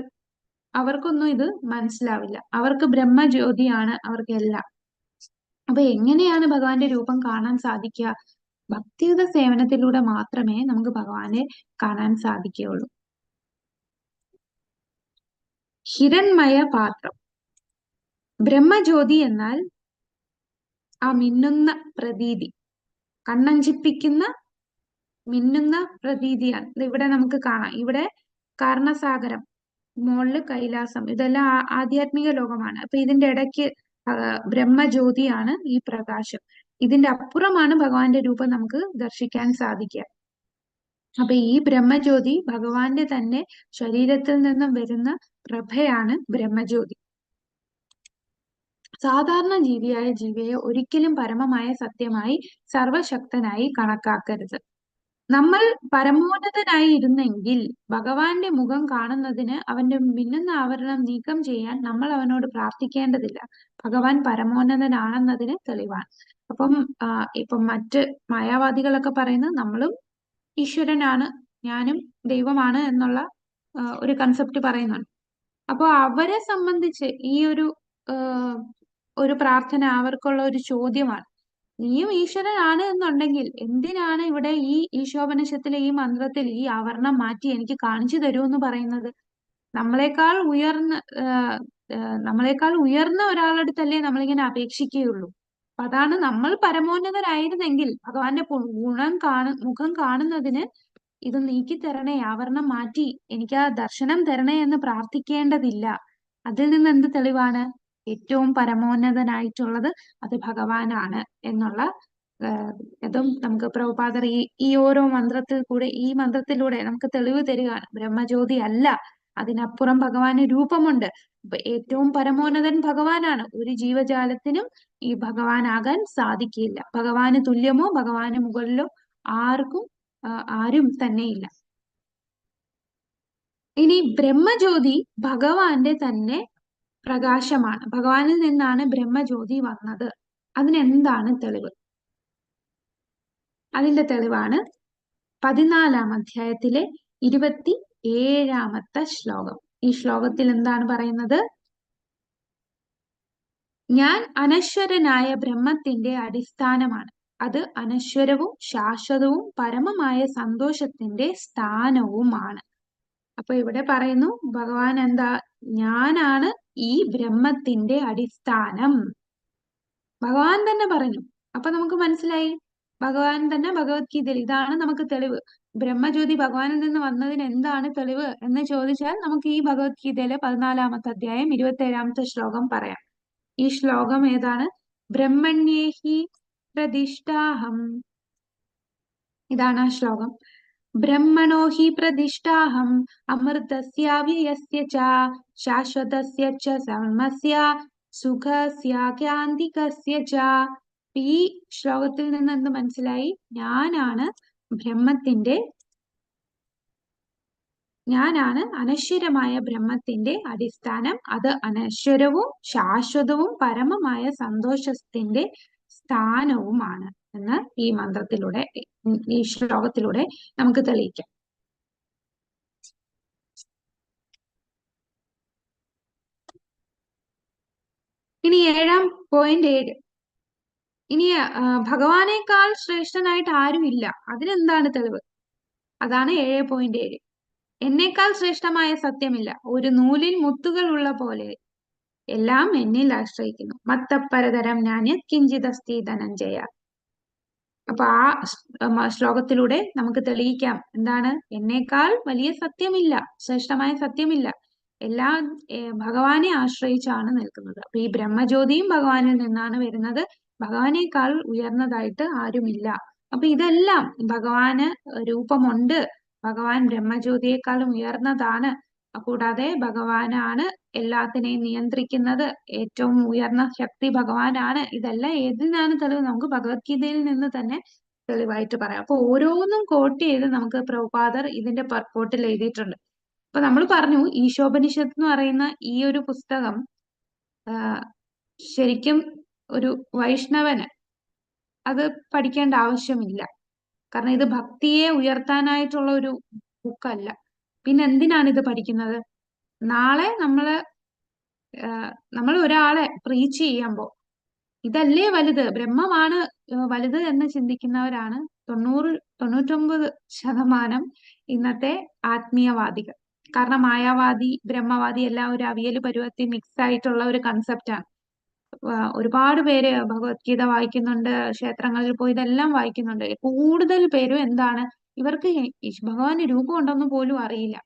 അവർക്കൊന്നും ഇത് മനസ്സിലാവില്ല. അവർക്ക് ബ്രഹ്മജ്യോതിയാണ് അവർക്കെല്ലാം. അപ്പൊ എങ്ങനെയാണ് ഭഗവാന്റെ രൂപം കാണാൻ സാധിക്കുക? ഭക്തിയുത സേവനത്തിലൂടെ മാത്രമേ നമുക്ക് ഭഗവാനെ കാണാൻ സാധിക്കുകയുള്ളൂ. ഹിരൺമയ പാത്രം. ബ്രഹ്മജ്യോതി എന്നാൽ ആ മിന്നുന്ന പ്രതീതി, കണ്ണഞ്ചിപ്പിക്കുന്ന മിന്നുന്ന പ്രതീതിയാണ്. ഇവിടെ നമുക്ക് കാണാം. ഇവിടെ കാരണസാഗരം, മുകളില് കൈലാസം, ഇതെല്ലാം ആധ്യാത്മിക ലോകമാണ്. അപ്പൊ ഇതിന്റെ ഇടയ്ക്ക് ബ്രഹ്മജ്യോതിയാണ് ഈ പ്രകാശം. ഇതിന്റെ അപ്പുറമാണ് ഭഗവാന്റെ രൂപം നമുക്ക് ദർശിക്കാൻ സാധിക്കുക. അപ്പൊ ഈ ബ്രഹ്മജ്യോതി ഭഗവാന്റെ തന്നെ ശരീരത്തിൽ നിന്നും വരുന്ന പ്രഭയാണ് ബ്രഹ്മജ്യോതി. സാധാരണ ജീവിയായ ജീവിയെ ഒരിക്കലും പരമമായ സത്യമായി സർവശക്തനായി കണക്കാക്കരുത്. നമ്മൾ പരമോന്നതനായി ഇരുന്നെങ്കിൽ ഭഗവാന്റെ മുഖം കാണുന്നതിന് അവന്റെ മിന്നുന്ന ആവരണം നീക്കം ചെയ്യാൻ നമ്മൾ അവനോട് പ്രാർത്ഥിക്കേണ്ടതില്ല. ഭഗവാൻ പരമോന്നതനാണെന്നതിന് തെളിവാണ്. ഇപ്പം മറ്റ് മായാവാദികളൊക്കെ പറയുന്നത് നമ്മളും ഈശ്വരനാണ്, ഞാനും ദൈവമാണ് എന്നുള്ള ഒരു കൺസെപ്റ്റ് പറയുന്നുണ്ട്. അപ്പോൾ അവരെ സംബന്ധിച്ച് ഈ ഒരു പ്രാർത്ഥന അവർക്കുള്ള ഒരു ചോദ്യമാണ്. നീയും ഈശ്വരനാണ് എന്നുണ്ടെങ്കിൽ എന്തിനാണ് ഇവിടെ ഈ ഈശോപനിഷത്തിലെ ഈ മന്ത്രത്തിൽ ഈ ആവരണം മാറ്റി എനിക്ക് കാണിച്ചു തരൂ എന്ന് പറയുന്നത്? നമ്മളെക്കാൾ ഉയർന്ന നമ്മളെക്കാൾ ഉയർന്ന ഒരാളടുത്തല്ലേ നമ്മളിങ്ങനെ അപേക്ഷിക്കുകയുള്ളൂ. അപ്പൊ അതാണ്, നമ്മൾ പരമോന്നതരായിരുന്നെങ്കിൽ ഭഗവാന്റെ മുഖം കാണുന്നതിന് ഇത് നീക്കി തരണേ, ആവരണം മാറ്റി എനിക്ക് ആ ദർശനം തരണേ എന്ന് പ്രാർത്ഥിക്കേണ്ടതില്ല. അതിൽ നിന്ന് എന്ത് തെളിവാണ്? ഏറ്റവും പരമോന്നതനായിട്ടുള്ളത് അത് ഭഗവാനാണ് എന്നുള്ള ഇതും നമുക്ക് പ്രഭുപാദർ ഈ ഓരോ ഈ മന്ത്രത്തിലൂടെ നമുക്ക് തെളിവ് തരികയാണ്. ബ്രഹ്മജ്യോതി അല്ല, അതിനപ്പുറം ഭഗവാന് രൂപമുണ്ട്. അപ്പൊ ഏറ്റവും പരമോന്നതൻ ഭഗവാനാണ്. ഒരു ജീവജാലത്തിനും ഈ ഭഗവാനാകാൻ സാധിക്കില്ല. ഭഗവാന് തുല്യമോ ഭഗവാന് മുകളിലോ ആരും തന്നെയില്ല. ഇനി ബ്രഹ്മജ്യോതി ഭഗവാന്റെ തന്നെ പ്രകാശമാണ്. ഭഗവാനിൽ നിന്നാണ് ബ്രഹ്മജ്യോതി വന്നത്. അതിനെന്താണ് തെളിവ്? അതിന്റെ തെളിവാണ് 14-ാം അധ്യായത്തിലെ 27-ാമത്തെ ശ്ലോകം. ഈ ശ്ലോകത്തിൽ എന്താണ് പറയുന്നത്? ഞാൻ അനശ്വരനായ ബ്രഹ്മത്തിന്റെ അടിസ്ഥാനമാണ്. അത് അനശ്വരവും ശാശ്വതവും പരമമായ സന്തോഷത്തിന്റെ സ്ഥാനവുമാണ്. അപ്പൊ ഇവിടെ പറയുന്നു ഭഗവാൻ എന്താ? ഞാനാണ് ഈ ബ്രഹ്മത്തിന്റെ അടിസ്ഥാനം. ഭഗവാൻ തന്നെ പറഞ്ഞു. അപ്പൊ നമുക്ക് മനസ്സിലായി, ഭഗവാൻ തന്നെ ഭഗവത്ഗീതയിൽ ഇതാണ് നമുക്ക് തെളിവ്. ബ്രഹ്മജ്യോതി ഭഗവാനിൽ നിന്ന് വന്നതിന് എന്താണ് തെളിവ് എന്ന് ചോദിച്ചാൽ നമുക്ക് ഈ ഭഗവത്ഗീതയിലെ 14-ാമത്തെ അധ്യായം 27-ാമത്തെ ശ്ലോകം പറയാം. ഈ ശ്ലോകം ഏതാണ്? ബ്രഹ്മണ്യേഹി പ്രതിഷ്ഠാഹം. ഇതാണ് ആ ശ്ലോകം. ബ്രഹ്മണോ ഹി പ്രതിഷ്ഠാഹം അമൃതസ്യാവ്യയസ്യ ച ശാശ്വതസ്യ ച സർവസ്യ സുഖസ്യാന്തികസ്യ ച. ഈ ശ്ലോകത്തിൽ നിന്ന് എന്ത് മനസ്സിലായി? ഞാനാണ് അനശ്വരമായ ബ്രഹ്മത്തിന്റെ അടിസ്ഥാനം. അത് അനശ്വരവും ശാശ്വതവും പരമമായ സന്തോഷത്തിന്റെ സ്ഥാനവുമാണ് എന്ന് ഈ മന്ത്രത്തിലൂടെ, ഈ ശ്ലോകത്തിലൂടെ നമുക്ക് തെളിയിക്കാം. ഇനി 7-ാം. ഇനി ഭഗവാനേക്കാൾ ശ്രേഷ്ഠനായിട്ട് ആരുമില്ല. അതിനെന്താണ് തെളിവ്? അതാണ് 7.7. എന്നേക്കാൾ ശ്രേഷ്ഠമായ സത്യമില്ല. ഒരു നൂലിൽ മുത്തുകൾ ഉള്ള പോലെ എല്ലാം എന്നിൽ ആശ്രയിക്കുന്നു. മത്തപ്പരതരം ഞാൻ കിഞ്ചിതസ്തി ധനഞ്ജയ. അപ്പൊ ആ ശ്ലോകത്തിലൂടെ നമുക്ക് തെളിയിക്കാം എന്താണ്? എന്നേക്കാൾ വലിയ സത്യമില്ല, ശ്രേഷ്ഠമായ സത്യമില്ല. എല്ലാം ഭഗവാനെ ആശ്രയിച്ചാണ് നിൽക്കുന്നത്. അപ്പൊ ഈ ബ്രഹ്മജ്യോതിയും ഭഗവാനിൽ നിന്നാണ് വരുന്നത്. ഭഗവാനേക്കാൾ ഉയർന്നതായിട്ട് ആരുമില്ല. അപ്പൊ ഇതെല്ലാം ഭഗവാന് രൂപമുണ്ട്. ഭഗവാൻ ബ്രഹ്മജ്യോതിയേക്കാളും ഉയർന്നതാണ്. കൂടാതെ ഭഗവാനാണ് എല്ലാത്തിനെയും നിയന്ത്രിക്കുന്നത്. ഏറ്റവും ഉയർന്ന ശക്തി ഭഗവാനാണ്. ഇതെല്ലാം ഏതിനാണ് തെളിവ്? നമുക്ക് ഭഗവത്ഗീതയിൽ നിന്ന് തന്നെ തെളിവായിട്ട് പറയാം. അപ്പൊ ഓരോന്നും കോട്ട് ചെയ്ത് നമുക്ക് പ്രഭുപാദർ ഇതിന്റെ പർപ്പോട്ടിൽ എഴുതിയിട്ടുണ്ട്. അപ്പൊ നമ്മൾ പറഞ്ഞു ഈശോപനിഷത്ത് എന്ന് പറയുന്ന ഈ ഒരു പുസ്തകം ശരിക്കും ഒരു വൈഷ്ണവന് അത് പഠിക്കേണ്ട ആവശ്യമില്ല. കാരണം ഇത് ഭക്തിയെ ഉയർത്താനായിട്ടുള്ള ഒരു ബുക്കല്ല. പിന്നെ എന്തിനാണ് ഇത് പഠിക്കുന്നത്? നാളെ നമ്മൾ ഒരാളെ പ്രീച്ച് ചെയ്യുമ്പോൾ ഇതല്ലേ വലുത്, ബ്രഹ്മമാണ് വലുത് എന്ന് ചിന്തിക്കുന്നവരാണ് 99% ഇന്നത്തെ ആത്മീയവാദികൾ. കാരണം മായാവാദി, ബ്രഹ്മവാദി എല്ലാം ഒരു അവിയൽ പരുവത്തിൽ മിക്സ് ആയിട്ടുള്ള ഒരു കൺസെപ്റ്റാണ്. ഒരുപാട് പേര് ഭഗവത്ഗീത വായിക്കുന്നുണ്ട്, ക്ഷേത്രങ്ങളിൽ പോയി ഇതെല്ലാം വായിക്കുന്നുണ്ട്. കൂടുതൽ പേരും എന്താണ്, ഇവർക്ക് ഭഗവാന് രൂപം ഉണ്ടെന്ന് പോലും അറിയില്ല.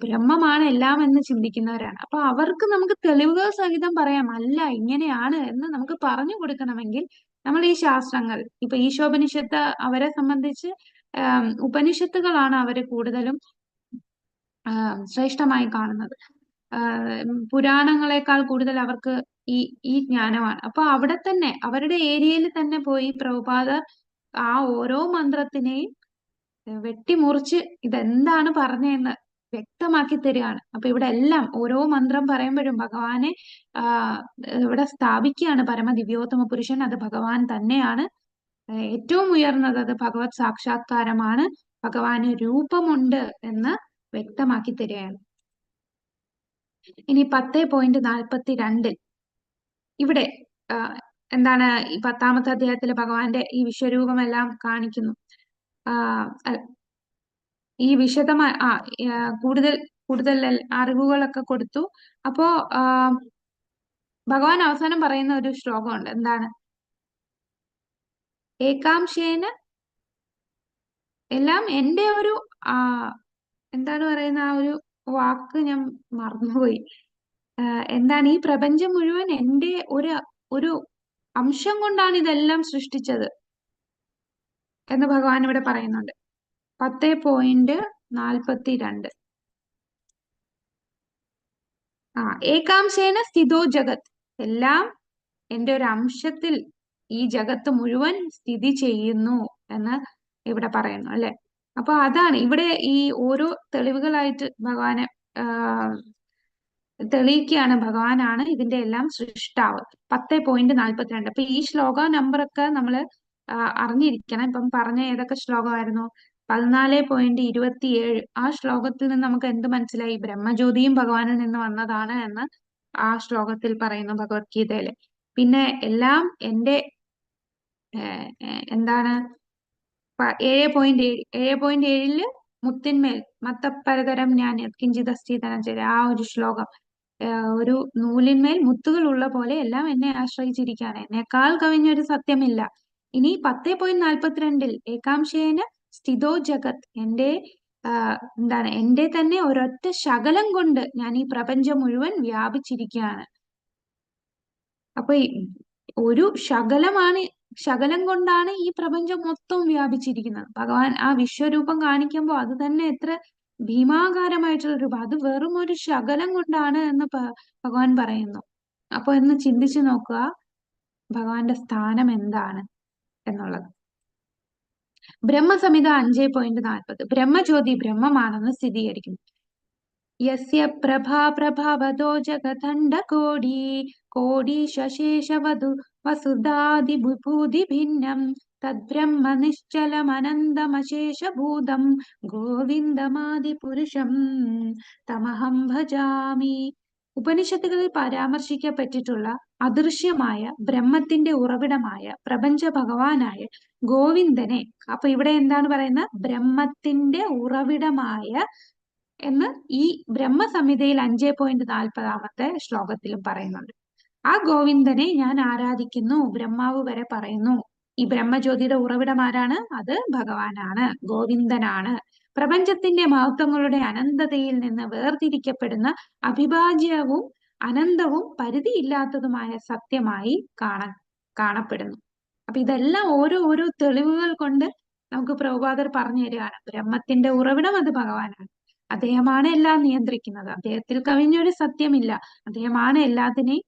ബ്രഹ്മമാണ് എല്ലാം എന്ന് ചിന്തിക്കുന്നവരാണ്. അപ്പൊ അവർക്ക് നമുക്ക് തെളിവുകൾ സഹിതം പറയാം, അല്ല ഇങ്ങനെയാണ് എന്ന് നമുക്ക് പറഞ്ഞു കൊടുക്കണമെങ്കിൽ നമ്മൾ ഈ ശാസ്ത്രങ്ങൾ, ഇപ്പൊ ഈശോപനിഷത്ത് അവരെ സംബന്ധിച്ച് ഉപനിഷത്തുകളാണ് അവര് കൂടുതലും ശ്രേഷ്ഠമായി കാണുന്നത്. പുരാണങ്ങളെക്കാൾ കൂടുതൽ അവർക്ക് ഈ ജ്ഞാനമാണ്. അപ്പൊ അവിടെ തന്നെ അവരുടെ ഏരിയയിൽ തന്നെ പോയി പ്രഭുപാദർ ആ ഓരോ മന്ത്രത്തിനെയും വെട്ടിമുറിച്ച് ഇതെന്താണ് പറഞ്ഞതെന്ന് വ്യക്തമാക്കി തരികയാണ്. അപ്പൊ ഇവിടെ എല്ലാം ഓരോ മന്ത്രം പറയുമ്പോഴും ഭഗവാനെ ഇവിടെ സ്ഥാപിക്കുകയാണ്. പരമദിവ്യോത്തമ പുരുഷൻ അത് ഭഗവാൻ തന്നെയാണ്. ഏറ്റവും ഉയർന്നത് അത് ഭഗവത് സാക്ഷാത്കാരമാണ്. ഭഗവാന് രൂപമുണ്ട് എന്ന് വ്യക്തമാക്കി തരികയാണ്. ഇനി 10.42 ഇവിടെ എന്താണ് ഈ 10ാമത്തെ അധ്യായത്തിൽ ഭഗവാന്റെ ഈ വിശ്വരൂപമെല്ലാം കാണിക്കുന്നു. ഈ വിശദമായ കൂടുതൽ കൂടുതൽ അറിവുകളൊക്കെ കൊടുത്തു. അപ്പോ ഭഗവാൻ അവസാനം പറയുന്ന ഒരു ശ്ലോകമുണ്ട്. എന്താണ്? ഏകാംശേന എല്ലാം എന്റെ ഒരു എന്താണ് പറയുന്ന ആ ഒരു വാക്ക് ഞാൻ മറന്നുപോയി. എന്താണ്? ഈ പ്രപഞ്ചം മുഴുവൻ എന്റെ ഒരു അംശം കൊണ്ടാണ് ഇതെല്ലാം സൃഷ്ടിച്ചത് എന്ന് ഭഗവാൻ ഇവിടെ പറയുന്നുണ്ട്. 10.42. ഏകാംശേന സ്ഥിതോ ജഗത്, എല്ലാം എന്റെ ഒരു അംശത്തിൽ ഈ ജഗത്ത് മുഴുവൻ സ്ഥിതി ചെയ്യുന്നു എന്ന് ഇവിടെ പറയുന്നു അല്ലെ. അപ്പൊ അതാണ് ഇവിടെ ഈ ഓരോ തെളിവുകളായിട്ട് ഭഗവാനെ തെളിയിക്കുകയാണ്. ഭഗവാനാണ് ഇതിന്റെ എല്ലാം സൃഷ്ടാവ്. 10.42. അപ്പൊ ഈ ശ്ലോക നമ്പറൊക്കെ നമ്മള് അറിഞ്ഞിരിക്കണം. ഇപ്പം പറഞ്ഞ ഏതൊക്കെ ശ്ലോകമായിരുന്നു? 14.27. ആ ശ്ലോകത്തിൽ നിന്ന് നമുക്ക് എന്ത് മനസ്സിലായി? ബ്രഹ്മജ്യോതിയും ഭഗവാനിൽ നിന്ന് വന്നതാണ് എന്ന് ആ ശ്ലോകത്തിൽ പറയുന്നു ഭഗവത്ഗീതയില്. പിന്നെ എല്ലാം എന്റെ എന്താണ് 7.7 മുത്തിന്മേൽ മത്തപ്പരതരം ഞാൻ കിഞ്ചിതസ്തി ധനഞ്ജയ, ആ ഒരു ശ്ലോകം. ഒരു നൂലിന്മേൽ മുത്തുകൾ ഉള്ള പോലെ എല്ലാം എന്നെ ആശ്രയിച്ചിരിക്കുകയാണ്, എന്നെക്കാൾ കവിഞ്ഞൊരു സത്യമില്ല. ഇനി 10.42 ഏകാംശേന സ്ഥിതോ ജഗത്, എന്റെ എന്താണ് എന്റെ തന്നെ ഒരൊറ്റ ശകലം കൊണ്ട് ഞാൻ ഈ പ്രപഞ്ചം മുഴുവൻ വ്യാപിച്ചിരിക്കുകയാണ്. അപ്പൊ ഒരു ശകലം കൊണ്ടാണ് ഈ പ്രപഞ്ചം മൊത്തം വ്യാപിച്ചിരിക്കുന്നത്. ഭഗവാൻ ആ വിശ്വരൂപം കാണിക്കുമ്പോൾ അത് തന്നെ എത്ര ഭീമാകാരമായിട്ടുള്ള രൂപം, അത് വെറും ഒരു ശകലം കൊണ്ടാണ് എന്ന് ഭഗവാൻ പറയുന്നു. അപ്പൊ ഒന്ന് ചിന്തിച്ചു നോക്കുക ഭഗവാന്റെ സ്ഥാനം എന്താണ് എന്നുള്ളത്. ബ്രഹ്മസംഹിത 5.40 ബ്രഹ്മജ്യോതി ബ്രഹ്മമാണെന്ന് സ്ഥിരീകരിക്കുന്നു. യസ്യ പ്രഭാവതോ ജഗദണ്ഡ കോടീശേഷവധു വസുധാദി വിഭൂതി ഭിന്നം തദ്ബ്രഹ്മ നിശ്ചലമനന്തമശേഷഭൂതം ഗോവിന്ദമാദി പുരുഷം തമഹം ഭജാമി. ഉപനിഷത്തുകളിൽ പരാമർശിക്കപ്പെട്ടിട്ടുള്ള അദൃശ്യമായ ബ്രഹ്മത്തിന്റെ ഉറവിടമായ പ്രപഞ്ച ഭഗവാനായ ഗോവിന്ദനെ, അപ്പൊ ഇവിടെ എന്താണ് പറയുന്നത്? ബ്രഹ്മത്തിന്റെ ഉറവിടമായ എന്ന് ഈ ബ്രഹ്മസംഹിതയിൽ 5.40 ശ്ലോകത്തിലും പറയുന്നുണ്ട്. ആ ഗോവിന്ദനെ ഞാൻ ആരാധിക്കുന്നു. ബ്രഹ്മാവ് വരെ പറയുന്നു ഈ ബ്രഹ്മജ്യോതിയുടെ ഉറവിടം ആരാണ്? അത് ഭഗവാനാണ്, ഗോവിന്ദനാണ്. പ്രപഞ്ചത്തിന്റെ മഹത്വങ്ങളുടെ അനന്തതയിൽ നിന്ന് വേർതിരിക്കപ്പെടുന്ന അവിഭാജ്യവും അനന്തവും പരിധിയില്ലാത്തതുമായ സത്യമായി കാണപ്പെടുന്നു. അപ്പൊ ഇതെല്ലാം ഓരോ തെളിവുകൾ കൊണ്ട് നമുക്ക് പ്രഭുപാദർ പറഞ്ഞു തരികയാണ്. ബ്രഹ്മത്തിന്റെ ഉറവിടം അത് ഭഗവാനാണ്. അദ്ദേഹമാണ് എല്ലാം നിയന്ത്രിക്കുന്നത്. അദ്ദേഹത്തിൽ കവിഞ്ഞൊരു സത്യമില്ല. അദ്ദേഹമാണ് എല്ലാത്തിനെയും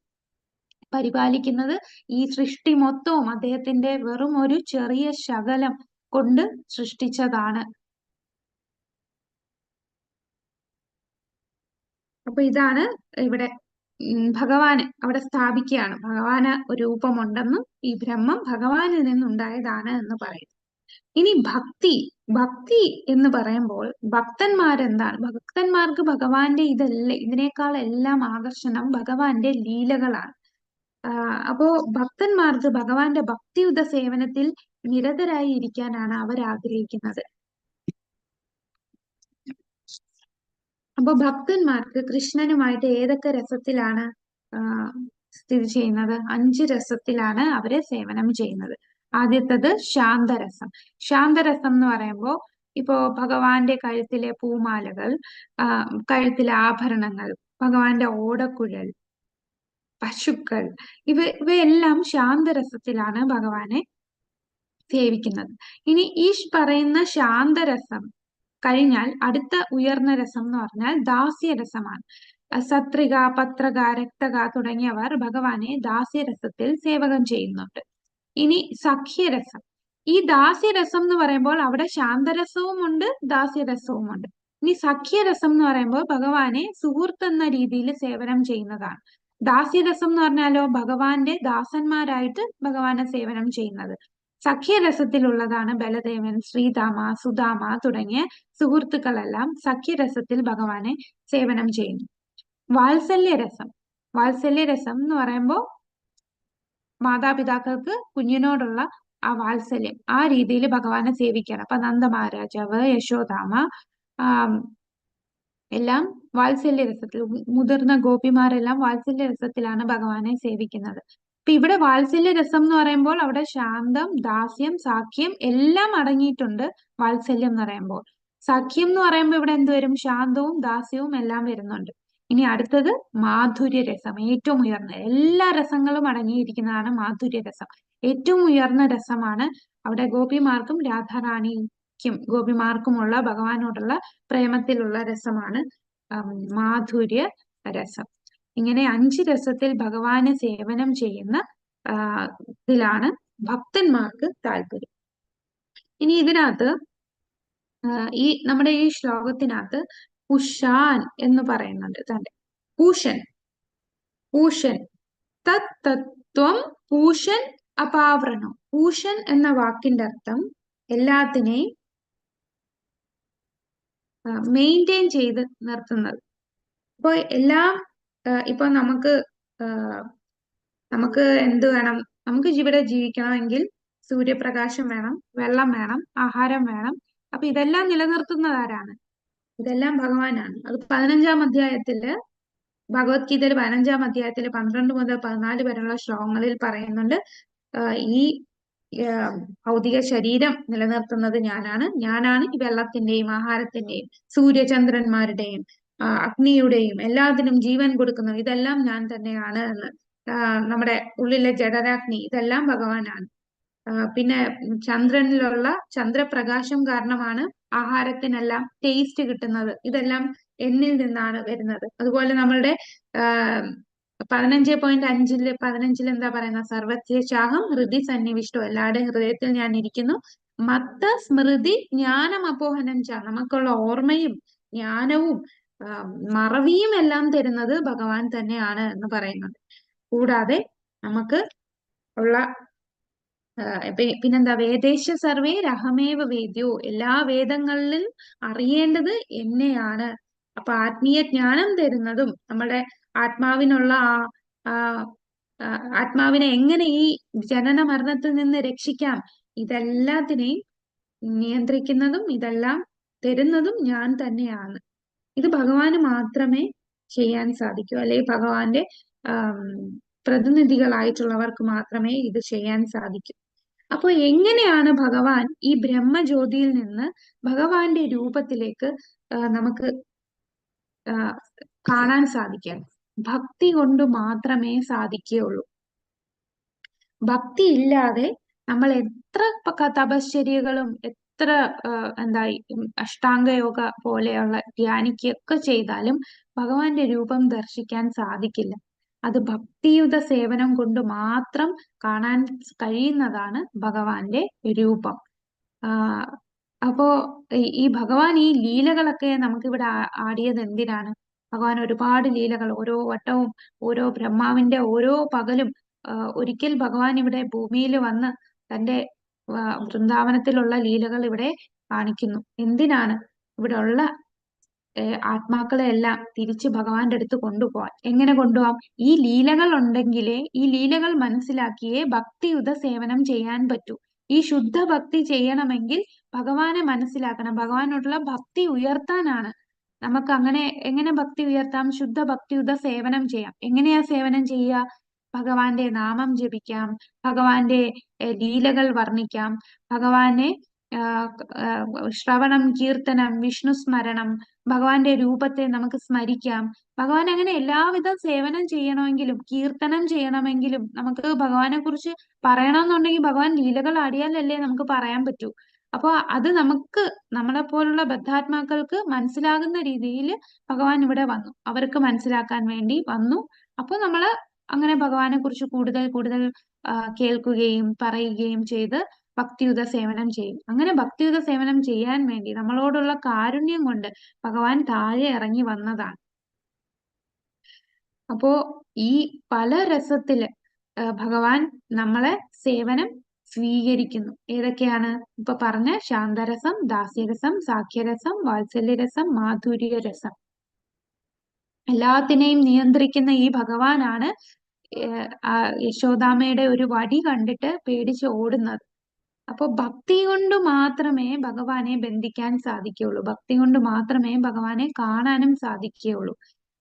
പരിപാലിക്കുന്നത്. ഈ സൃഷ്ടി മൊത്തവും അദ്ദേഹത്തിന്റെ വെറും ഒരു ചെറിയ ശകലം കൊണ്ട് സൃഷ്ടിച്ചതാണ്. അപ്പൊ ഇതാണ് ഇവിടെ ഭഗവാന് അവിടെ സ്ഥാപിക്കുകയാണ്. ഭഗവാന് ഒരു രൂപമുണ്ടെന്നും ഈ ബ്രഹ്മം ഭഗവാനിൽ നിന്നുണ്ടായതാണ് എന്ന് പറയുന്നു. ഇനി ഭക്തി എന്ന് പറയുമ്പോൾ ഭക്തന്മാരെന്താണ്? ഭക്തന്മാർക്ക് ഭഗവാന്റെ ഇതിനേക്കാൾ എല്ലാം ആകർഷണം ഭഗവാന്റെ ലീലകളാണ്. അപ്പോ ഭക്തന്മാർക്ക് ഭഗവാന്റെ ഭക്തിയുത സേവനത്തിൽ നിരതരായി ഇരിക്കാനാണ് അവർ ആഗ്രഹിക്കുന്നത്. അപ്പൊ ഭക്തന്മാർക്ക് കൃഷ്ണനുമായിട്ട് ഏതൊക്കെ രസത്തിലാണ് സ്ഥിതി ചെയ്യുന്നത്? 5 രസത്തിലാണ് അവരെ സേവനം ചെയ്യുന്നത്. ആദ്യത്തത് ശാന്തരസം. ശാന്തരസം എന്ന് പറയുമ്പോൾ ഇപ്പോ ഭഗവാന്റെ കഴുത്തിലെ പൂമാലകൾ, കഴുത്തിലെ ആഭരണങ്ങൾ, ഭഗവാന്റെ ഓടക്കുഴൽ, പശുക്കൾ, ഇവയെല്ലാം ശാന്തരസത്തിലാണ് ഭഗവാനെ സേവിക്കുന്നത്. ഇനി ഈ പറയുന്ന ശാന്തരസം കഴിഞ്ഞാൽ അടുത്ത ഉയർന്ന രസം എന്ന് പറഞ്ഞാൽ ദാസ്യരസമാണ്. സത്രിക, പത്രക, രക്തക തുടങ്ങിയവർ ഭഗവാനെ ദാസ്യരസത്തിൽ സേവകം ചെയ്യുന്നുണ്ട്. ഇനി സഖ്യരസം. ഈ ദാസ്യരസം എന്ന് പറയുമ്പോൾ അവിടെ ശാന്തരസവും ഉണ്ട്, ദാസ്യരസവും ഉണ്ട്. ഇനി സഖ്യരസം എന്ന് പറയുമ്പോൾ ഭഗവാനെ സുഹൃത്ത് എന്ന രീതിയിൽ സേവനം ചെയ്യുന്നതാണ്. ദാസ്യരസം എന്ന് പറഞ്ഞാലോ ഭഗവാന്റെ ദാസന്മാരായിട്ട് ഭഗവാനെ സേവനം ചെയ്യുന്നത്. സഖ്യരസത്തിലുള്ളതാണ് ബലദേവൻ, ശ്രീധാമ, സുധാമ തുടങ്ങിയ സുഹൃത്തുക്കളെല്ലാം സഖ്യരസത്തിൽ ഭഗവാനെ സേവനം ചെയ്യുന്നു. വാത്സല്യരസം എന്ന് പറയുമ്പോൾ മാതാപിതാക്കൾക്ക് കുഞ്ഞിനോടുള്ള ആ വാത്സല്യം, ആ രീതിയിൽ ഭഗവാനെ സേവിക്കണം. അപ്പൊ നന്ദ മഹാരാജാവ്, യശോദാമ എല്ലാം വാത്സല്യ രസത്തിൽ, മുതിർന്ന ഗോപിമാരെല്ലാം വാത്സല്യ രസത്തിലാണ് ഭഗവാനെ സേവിക്കുന്നത്. അപ്പൊ ഇവിടെ വാത്സല്യ രസം എന്ന് പറയുമ്പോൾ അവിടെ ശാന്തം, ദാസ്യം, സാഖ്യം എല്ലാം അടങ്ങിയിട്ടുണ്ട്. വാത്സല്യം എന്ന് പറയുമ്പോൾ, സഖ്യം എന്ന് പറയുമ്പോൾ ഇവിടെ എന്ത് വരും? ശാന്തവും ദാസ്യവും എല്ലാം വരുന്നുണ്ട്. ഇനി അടുത്തത് മാധുര്യ രസം, ഏറ്റവും ഉയർന്ന, എല്ലാ രസങ്ങളും അടങ്ങിയിരിക്കുന്നതാണ് മാധുര്യ രസം. ഏറ്റവും ഉയർന്ന രസമാണ് അവിടെ ഗോപിമാർക്കും രാധാറാണിക്കും ഗോപിമാർക്കുമുള്ള ഭഗവാനോടുള്ള പ്രേമത്തിലുള്ള രസമാണ് മാധുര്യ രസം. ഇങ്ങനെ 5 രസത്തിൽ ഭഗവാനെ സേവനം ചെയ്യുന്ന ഇതിലാണ് ഭക്തന്മാർക്ക് താല്പര്യം. ഇനി ഇതിനകത്ത് ഈ നമ്മുടെ ഈ ശ്ലോകത്തിനകത്ത് പുഷാൻ എന്ന് പറയുന്നുണ്ട്. തന്റെ പൂഷൻ, പൂഷൻ തത്വം പൂഷൻ അപാവ്രണോ. പൂഷൻ എന്ന വാക്കിന്റെ അർത്ഥം എല്ലാത്തിനെയും മെയിൻറ്റെയിൻ ചെയ്ത് നിർത്തുന്നത്. ഇപ്പൊ എല്ലാം ഇപ്പൊ നമുക്ക് എന്ത് വേണം? നമുക്ക് ഇവിടെ ജീവിക്കണമെങ്കിൽ സൂര്യപ്രകാശം വേണം, വെള്ളം വേണം, ആഹാരം വേണം. അപ്പൊ ഇതെല്ലാം നിലനിർത്തുന്നത് ആരാണ്? ഇതെല്ലാം ഭഗവാനാണ്. അത് 15-ാം അധ്യായത്തില്, ഭഗവത്ഗീതയിൽ 15-ാം അധ്യായത്തില് 12 മുതൽ 14 വരെയുള്ള ശ്ലോകങ്ങളിൽ പറയുന്നുണ്ട്, ഈ ഭൗതിക ശരീരം നിലനിർത്തുന്നത് ഞാനാണ് ഈ വെള്ളത്തിന്റെയും ആഹാരത്തിന്റെയും സൂര്യചന്ദ്രന്മാരുടെയും അഗ്നിയുടെയും എല്ലാത്തിനും ജീവൻ കൊടുക്കുന്നത് ഇതെല്ലാം ഞാൻ തന്നെയാണ് എന്ന്. നമ്മുടെ ഉള്ളിലെ ജഡരാഗ്നി ഇതെല്ലാം ഭഗവാനാണ്. പിന്നെ ചന്ദ്രനിലുള്ള ചന്ദ്രപ്രകാശം കാരണമാണ് ആഹാരത്തിനെല്ലാം ടേസ്റ്റ് കിട്ടുന്നത്. ഇതെല്ലാം എന്നിൽ നിന്നാണ് വരുന്നത്. അതുപോലെ നമ്മളുടെ 15.5 എന്താ പറയുന്നത്? സർവസ്യശാഹം ഹൃദി സന്നിവിഷ്ടോ, എല്ലാവരുടെയും ഹൃദയത്തിൽ ഞാൻ ഇരിക്കുന്നു. മത്ത സ്മൃതി ജ്ഞാനം അപോഹനം ച, നമുക്കുള്ള ഓർമ്മയും ജ്ഞാനവും മറവിയും എല്ലാം തരുന്നത് ഭഗവാൻ തന്നെയാണ് എന്ന് പറയുന്നുണ്ട്. കൂടാതെ നമുക്ക് ഉള്ള പിന്നെന്താ? വേദേശ സർവേ രഹമേവ വേദ്യോ, എല്ലാ വേദങ്ങളിലും അറിയേണ്ടത് എന്നെയാണ്. അപ്പൊ ആത്മീയ ജ്ഞാനം തരുന്നതും നമ്മുടെ ആത്മാവിനുള്ള ആത്മാവിനെ എങ്ങനെ ഈ ജനന മരണത്തിൽ നിന്ന് രക്ഷിക്കാം, ഇതെല്ലാത്തിനെയും നിയന്ത്രിക്കുന്നതും ഇതെല്ലാം തരുന്നതും ഞാൻ തന്നെയാണ്. ഇത് ഭഗവാന് മാത്രമേ ചെയ്യാൻ സാധിക്കൂ, അല്ലെങ്കിൽ ഭഗവാന്റെ പ്രതിനിധികളായിട്ടുള്ളവർക്ക് മാത്രമേ ഇത് ചെയ്യാൻ സാധിക്കൂ. അപ്പൊ എങ്ങനെയാണ് ഭഗവാൻ ഈ ബ്രഹ്മജ്യോതിയിൽ നിന്ന് ഭഗവാന്റെ രൂപത്തിലേക്ക് നമുക്ക് കാണാൻ സാധിക്കുക? ഭക്തി കൊണ്ട് മാത്രമേ സാധിക്കുകയുള്ളൂ. ഭക്തി ഇല്ലാതെ നമ്മൾ എത്ര തപശ്ചര്യകളും എത്ര അഷ്ടാംഗയോഗ പോലെയുള്ള ധ്യാനിക്കുകയൊക്കെ ചെയ്താലും ഭഗവാന്റെ രൂപം ദർശിക്കാൻ സാധിക്കില്ല. അത് ഭക്തിയുത സേവനം കൊണ്ട് മാത്രം കാണാൻ കഴിയുന്നതാണ് ഭഗവാന്റെ രൂപം. അപ്പോ ഈ ഭഗവാൻ ഈ ലീലകളൊക്കെ നമുക്കിവിടെ ആടിയത് എന്തിനാണ്? ഭഗവാൻ ഒരുപാട് ലീലകൾ, ഓരോ വട്ടവും ഓരോ ബ്രഹ്മാവിന്റെ ഓരോ പകലും ഒരിക്കൽ ഭഗവാൻ ഇവിടെ ഭൂമിയിൽ വന്ന് തന്റെ വൃന്ദാവനത്തിലുള്ള ലീലകൾ ഇവിടെ കാണിക്കുന്നു. എന്തിനാണ്? ഇവിടെ ഉള്ള ആത്മാക്കളെ എല്ലാം തിരിച്ച് ഭഗവാന്റെ അടുത്ത് കൊണ്ടുപോകാൻ. എങ്ങനെ കൊണ്ടുപോകാം? ഈ ലീലകൾ ഉണ്ടെങ്കിലേ, ഈ ലീലകൾ മനസ്സിലാക്കിയേ ഭക്തിയുത സേവനം ചെയ്യാൻ പറ്റൂ. ഈ ശുദ്ധ ഭക്തി ചെയ്യണമെങ്കിൽ ഭഗവാനെ മനസ്സിലാക്കണം. ഭഗവാനോടുള്ള ഭക്തി ഉയർത്താനാണ്. നമുക്ക് എങ്ങനെ ഭക്തി ഉയർത്താം? ശുദ്ധ ഭക്തിയുത സേവനം ചെയ്യാം. എങ്ങനെയാ സേവനം ചെയ്യുക? ഭഗവാന്റെ നാമം ജപിക്കാം, ഭഗവാന്റെ ലീലകൾ വർണ്ണിക്കാം, ഭഗവാനെ ശ്രവണം, കീർത്തനം, വിഷ്ണു സ്മരണം, ഭഗവാന്റെ രൂപത്തെ നമുക്ക് സ്മരിക്കാം. ഭഗവാൻ അങ്ങനെ എല്ലാവിധ സേവനം ചെയ്യണമെങ്കിലും കീർത്തനം ചെയ്യണമെങ്കിലും നമുക്ക് ഭഗവാനെ കുറിച്ച് പറയണമെന്നുണ്ടെങ്കിൽ ഭഗവാൻ ലീലകൾ ആടിയാലല്ലേ നമുക്ക് പറയാൻ പറ്റൂ. അപ്പൊ അത് നമുക്ക്, നമ്മളെ പോലുള്ള ബദ്ധാത്മാക്കൾക്ക് മനസ്സിലാകുന്ന രീതിയിൽ ഭഗവാൻ ഇവിടെ വന്നു, അവർക്ക് മനസ്സിലാക്കാൻ വേണ്ടി വന്നു. അപ്പൊ നമ്മള് അങ്ങനെ ഭഗവാനെ കുറിച്ച് കൂടുതൽ കൂടുതൽ കേൾക്കുകയും പറയുകയും ചെയ്ത് ഭക്തിയുത സേവനം ചെയ്യും. അങ്ങനെ ഭക്തിയുത സേവനം ചെയ്യാൻ വേണ്ടി നമ്മളോടുള്ള കാരുണ്യം കൊണ്ട് ഭഗവാൻ താഴെ ഇറങ്ങി വന്നതാണ്. അപ്പോ ഈ പല രസത്തില് ഭഗവാൻ നമ്മളെ സേവനം സ്വീകരിക്കുന്നു. ഏതൊക്കെയാണ് ഇപ്പൊ പറഞ്ഞ? ശാന്തരസം, ദാസ്യരസം, സാഖ്യരസം, വാത്സല്യരസം, മാധുര്യരസം. എല്ലാത്തിനെയും നിയന്ത്രിക്കുന്ന ഈ ഭഗവാനാണ് യശോദാമ്മയുടെ ഒരു വടി കണ്ടിട്ട് പേടിച്ച് ഓടുന്നത്. അപ്പൊ ഭക്തി കൊണ്ട് മാത്രമേ ഭഗവാനെ ബന്ധിക്കാൻ സാധിക്കുകയുള്ളൂ. ഭക്തി കൊണ്ട് മാത്രമേ ഭഗവാനെ കാണാനും സാധിക്കുകയുള്ളൂ.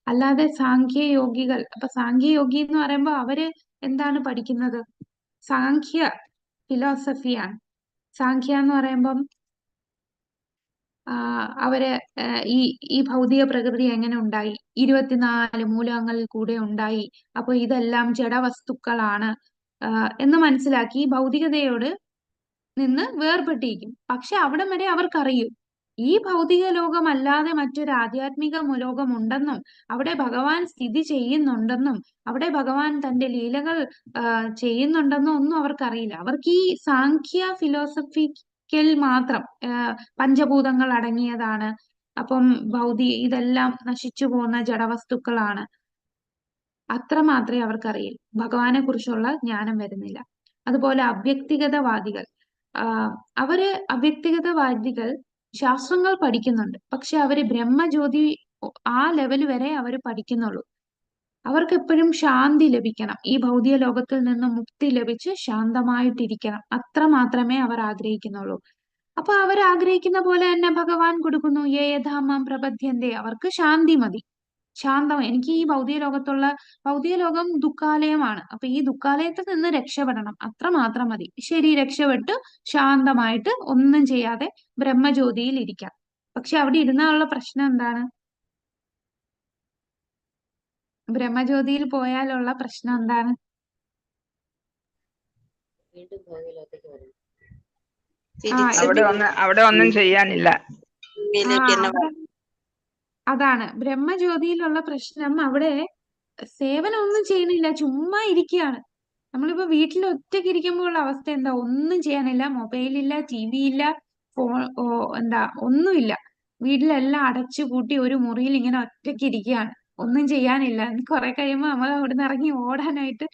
അല്ലാതെ സാഖ്യയോഗികൾ, അപ്പൊ സാഖ്യയോഗി എന്ന് പറയുമ്പോൾ അവര് എന്താണ് പഠിക്കുന്നത്? സാഖ്യ ഫിലോസഫിയാണ്. സാഖ്യ എന്ന് പറയുമ്പം അവര് ഈ ഈ ഭൗതിക പ്രകൃതി എങ്ങനെ ഉണ്ടായി, 24 മൂലകങ്ങളിൽ കൂടെ ഉണ്ടായി, അപ്പൊ ഇതെല്ലാം ജഡവസ്തുക്കളാണ് എന്ന് മനസ്സിലാക്കി ഈ ഭൗതികതയോട് നിന്ന് വേർപെട്ടിരിക്കും. പക്ഷെ അവിടം വരെ അവർക്കറിയൂ ഈ ഭൗതിക ലോകമല്ലാതെ മറ്റൊരു ആധ്യാത്മിക ലോകം ഉണ്ടെന്നും അവിടെ ഭഗവാൻ സ്ഥിതി ചെയ്യുന്നുണ്ടെന്നും അവിടെ ഭഗവാൻ തന്റെ ലീലകൾ ചെയ്യുന്നുണ്ടെന്നും ഒന്നും അവർക്കറിയില്ല. അവർക്ക് ഈ സാഖ്യ ഫിലോസഫിക്കൽ മാത്രം പഞ്ചഭൂതങ്ങൾ അടങ്ങിയതാണ്, അപ്പം ഇതെല്ലാം നശിച്ചു പോകുന്ന ജഡവസ്തുക്കളാണ്, അത്ര മാത്രമേ അവർക്കറിയില്ല. ഭഗവാനെ കുറിച്ചുള്ള ജ്ഞാനം വരുന്നില്ല. അതുപോലെ അവ്യക്തിഗതവാദികൾ, അവ്യക്തിഗതവാദികൾ ശാസ്ത്രങ്ങൾ പഠിക്കുന്നുണ്ട്, പക്ഷെ അവര് ബ്രഹ്മജ്യോതി ആ ലെവൽ വരെ അവർ പഠിക്കുന്നുള്ളൂ. അവർക്ക് എപ്പോഴും ശാന്തി ലഭിക്കണം, ഈ ഭൗതിക ലോകത്തിൽ നിന്ന് മുക്തി ലഭിച്ച് ശാന്തമായിട്ടിരിക്കണം, അത്ര മാത്രമേ അവർ ആഗ്രഹിക്കുന്നുള്ളൂ. അപ്പൊ അവർ ആഗ്രഹിക്കുന്ന പോലെ തന്നെ ഭഗവാൻ കൊടുക്കുന്നു. യേ യഥാമാം പ്രപദ്യന്തേ, അവർക്ക് ശാന്തി മതി, ശാന്തം. എനിക്ക് ഈ ഭൗതിക ലോകം ദുഃഖാലയമാണ്, അപ്പൊ ഈ ദുഃഖാലയത്തിൽ നിന്ന് രക്ഷപ്പെടണം, അത്ര മാത്രം മതി. ശരി, രക്ഷപ്പെട്ട് ശാന്തമായിട്ട് ഒന്നും ചെയ്യാതെ ബ്രഹ്മജ്യോതിയിൽ ഇരിക്കാം. പക്ഷെ അവിടെ ഇരുന്നാലുള്ള പ്രശ്നം എന്താണ്? ബ്രഹ്മജ്യോതിയിൽ പോയാലുള്ള പ്രശ്നം എന്താണ്? അവിടെ ഒന്നും ചെയ്യാനില്ല. അതാണ് ബ്രഹ്മജ്യോതിയിലുള്ള പ്രശ്നം. അവിടെ സേവനം ഒന്നും ചെയ്യുന്നില്ല, ചുമ്മാ ഇരിക്കുകയാണ്. നമ്മളിപ്പോ വീട്ടിൽ ഒറ്റയ്ക്ക് ഇരിക്കുമ്പോൾ അവസ്ഥ എന്താ? ഒന്നും ചെയ്യാനില്ല, മൊബൈലില്ല, TV ഇല്ല, ഒന്നുമില്ല. വീട്ടിലെല്ലാം അടച്ചു പൂട്ടി ഒരു മുറിയിൽ ഇങ്ങനെ ഒറ്റയ്ക്ക് ഇരിക്കുകയാണ്, ഒന്നും ചെയ്യാനില്ല. കുറെ കഴിയുമ്പോൾ നമ്മൾ അവിടുന്ന് ഇറങ്ങി ഓടാനായിട്ട്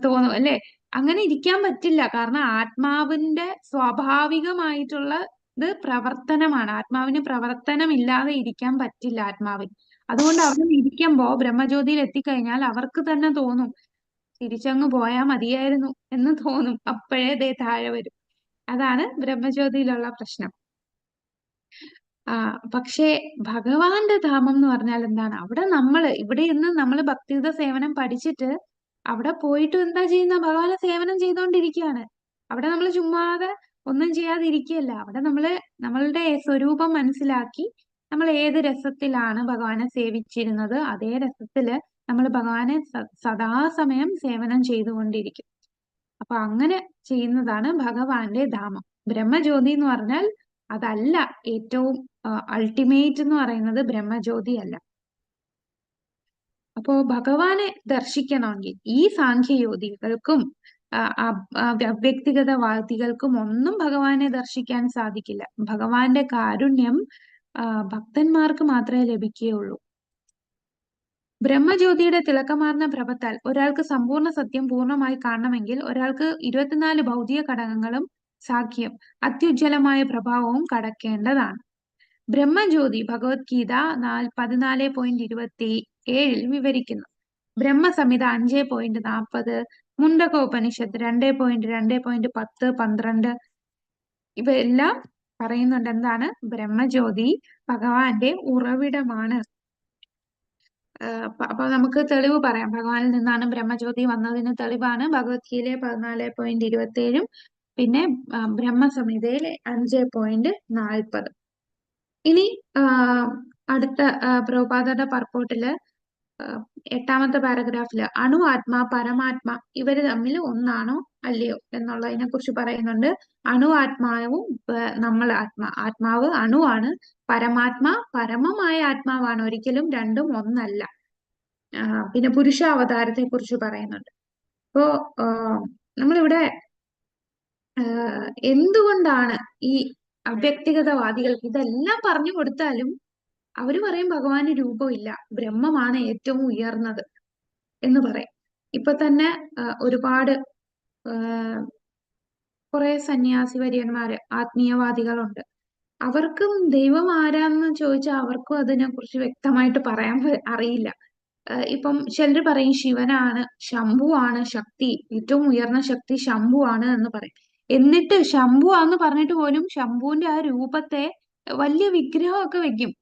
തോന്നും അല്ലെ? അങ്ങനെ ഇരിക്കാൻ പറ്റില്ല. കാരണം ആത്മാവിന്റെ സ്വാഭാവികമായിട്ടുള്ള ഇത് പ്രവർത്തനമാണ്. ആത്മാവിന് പ്രവർത്തനം ഇല്ലാതെ ഇരിക്കാൻ പറ്റില്ല ആത്മാവിന്. അതുകൊണ്ട് അവിടെ ഇരിക്കുമ്പോ ബ്രഹ്മജ്യോതിയിൽ എത്തിക്കഴിഞ്ഞാൽ അവർക്ക് തന്നെ തോന്നും തിരിച്ചങ്ങ് പോയാ മതിയായിരുന്നു എന്ന് തോന്നും. അപ്പോഴേ ദേ താഴെ വരും. അതാണ് ബ്രഹ്മജ്യോതിയിലുള്ള പ്രശ്നം. പക്ഷേ ഭഗവാന്റെ ധാമം എന്ന് പറഞ്ഞാൽ എന്താണ്? അവിടെ ഇവിടെ ഇന്ന് നമ്മൾ ഭക്തിയുത സേവനം പഠിച്ചിട്ട് അവിടെ പോയിട്ട് എന്താ ചെയ്യുന്ന? ഭഗവാനെ സേവനം ചെയ്തുകൊണ്ടിരിക്കുകയാണ്. അവിടെ നമ്മൾ ചുമ്മാതെ ഒന്നും ചെയ്യാതിരിക്കുകയല്ല. അവിടെ നമ്മളുടെ സ്വരൂപം മനസ്സിലാക്കി നമ്മൾ ഏത് രസത്തിലാണ് ഭഗവാനെ സേവിച്ചിരുന്നത് അതേ രസത്തില് നമ്മൾ ഭഗവാനെ സദാസമയം സേവനം ചെയ്തുകൊണ്ടിരിക്കും. അപ്പൊ അങ്ങനെ ചെയ്യുന്നതാണ് ഭഗവാന്റെ ധാമം. ബ്രഹ്മജ്യോതി എന്ന് പറഞ്ഞാൽ അതല്ല ഏറ്റവും അൾട്ടിമേറ്റ് എന്ന് പറയുന്നത് ബ്രഹ്മജ്യോതി അല്ല. അപ്പോ ഭഗവാനെ ദർശിക്കണമെങ്കിൽ ഈ സാഖ്യയോഗികൾക്കും അവ്യക്തിഗതവാദികൾക്കും ഒന്നും ഭഗവാനെ ദർശിക്കാൻ സാധിക്കില്ല. ഭഗവാന്റെ കാരുണ്യം ഭക്തന്മാർക്ക് മാത്രമേ ലഭിക്കുകയുള്ളൂ. ബ്രഹ്മജ്യോതിയുടെ തിളക്കമാർന്ന പ്രഭത്താൽ ഒരാൾക്ക് സമ്പൂർണ്ണ സത്യം പൂർണ്ണമായി കാണണമെങ്കിൽ ഒരാൾക്ക് 24 ഭൗതിക ഘടകങ്ങളും സാഖ്യം അത്യുജ്വലമായ പ്രഭാവവും കടക്കേണ്ടതാണ്. ബ്രഹ്മജ്യോതി ഭഗവത്ഗീത 14.27 വിവരിക്കുന്നു. ബ്രഹ്മസംഹിത 5.40, മുണ്ടകോപനിഷത്ത് 2.2.10, 12 ഇവയെല്ലാം പറയുന്നുണ്ട് എന്താണ്? ബ്രഹ്മജ്യോതി ഭഗവാന്റെ ഉറവിടമാണ്. അപ്പൊ നമുക്ക് തെളിവ് പറയാം. ഭഗവാനിൽ നിന്നാണ് ബ്രഹ്മജ്യോതി വന്നതിന് തെളിവാണ് ഭഗവത്ഗീതയിലെ 14.27 പിന്നെ ബ്രഹ്മസംഹിതയിലെ 5.40. ഇനി അടുത്ത പ്രഭുപാദരുടെ പർപ്പോട്ടില് 8ാമത്തെ പാരഗ്രാഫില് അണു ആത്മാ പരമാത്മാ ഇവര് തമ്മിൽ ഒന്നാണോ അല്ലയോ എന്നുള്ളതിനെ കുറിച്ച് പറയുന്നുണ്ട്. അണു ആത്മാവും ആത്മാവ് അണുവാണ്, പരമാത്മാ പരമമായ ആത്മാവാണ്, ഒരിക്കലും രണ്ടും ഒന്നല്ല. പിന്നെ പുരുഷാവതാരത്തെ കുറിച്ച് പറയുന്നുണ്ട്. അപ്പോ നമ്മളിവിടെ എന്തുകൊണ്ടാണ് ഈ അവ്യക്തിഗതവാദികൾക്ക് ഇതെല്ലാം പറഞ്ഞു കൊടുത്താലും അവര് പറയും ഭഗവാന് രൂപമില്ല, ബ്രഹ്മമാണ് ഏറ്റവും ഉയർന്നത് എന്ന് പറയും. ഇപ്പൊ തന്നെ ഒരുപാട് കുറെ സന്യാസി വര്യന്മാര് ആത്മീയവാദികളുണ്ട്. അവർക്കും ദൈവം ആരാന്ന് ചോദിച്ചാൽ അവർക്കും അതിനെ കുറിച്ച് വ്യക്തമായിട്ട് പറയാൻ അറിയില്ല. ഇപ്പം ചിലർ പറയും ശിവനാണ്, ശംഭുവാണ് ശക്തി, ഏറ്റവും ഉയർന്ന ശക്തി ശംഭുവാണ് എന്ന് പറയും. എന്നിട്ട് ശംഭുവാന്ന് പറഞ്ഞിട്ട് പോലും ശംഭുവിന്റെ ആ രൂപത്തെ വലിയ വിഗ്രഹമൊക്കെ വെക്കും.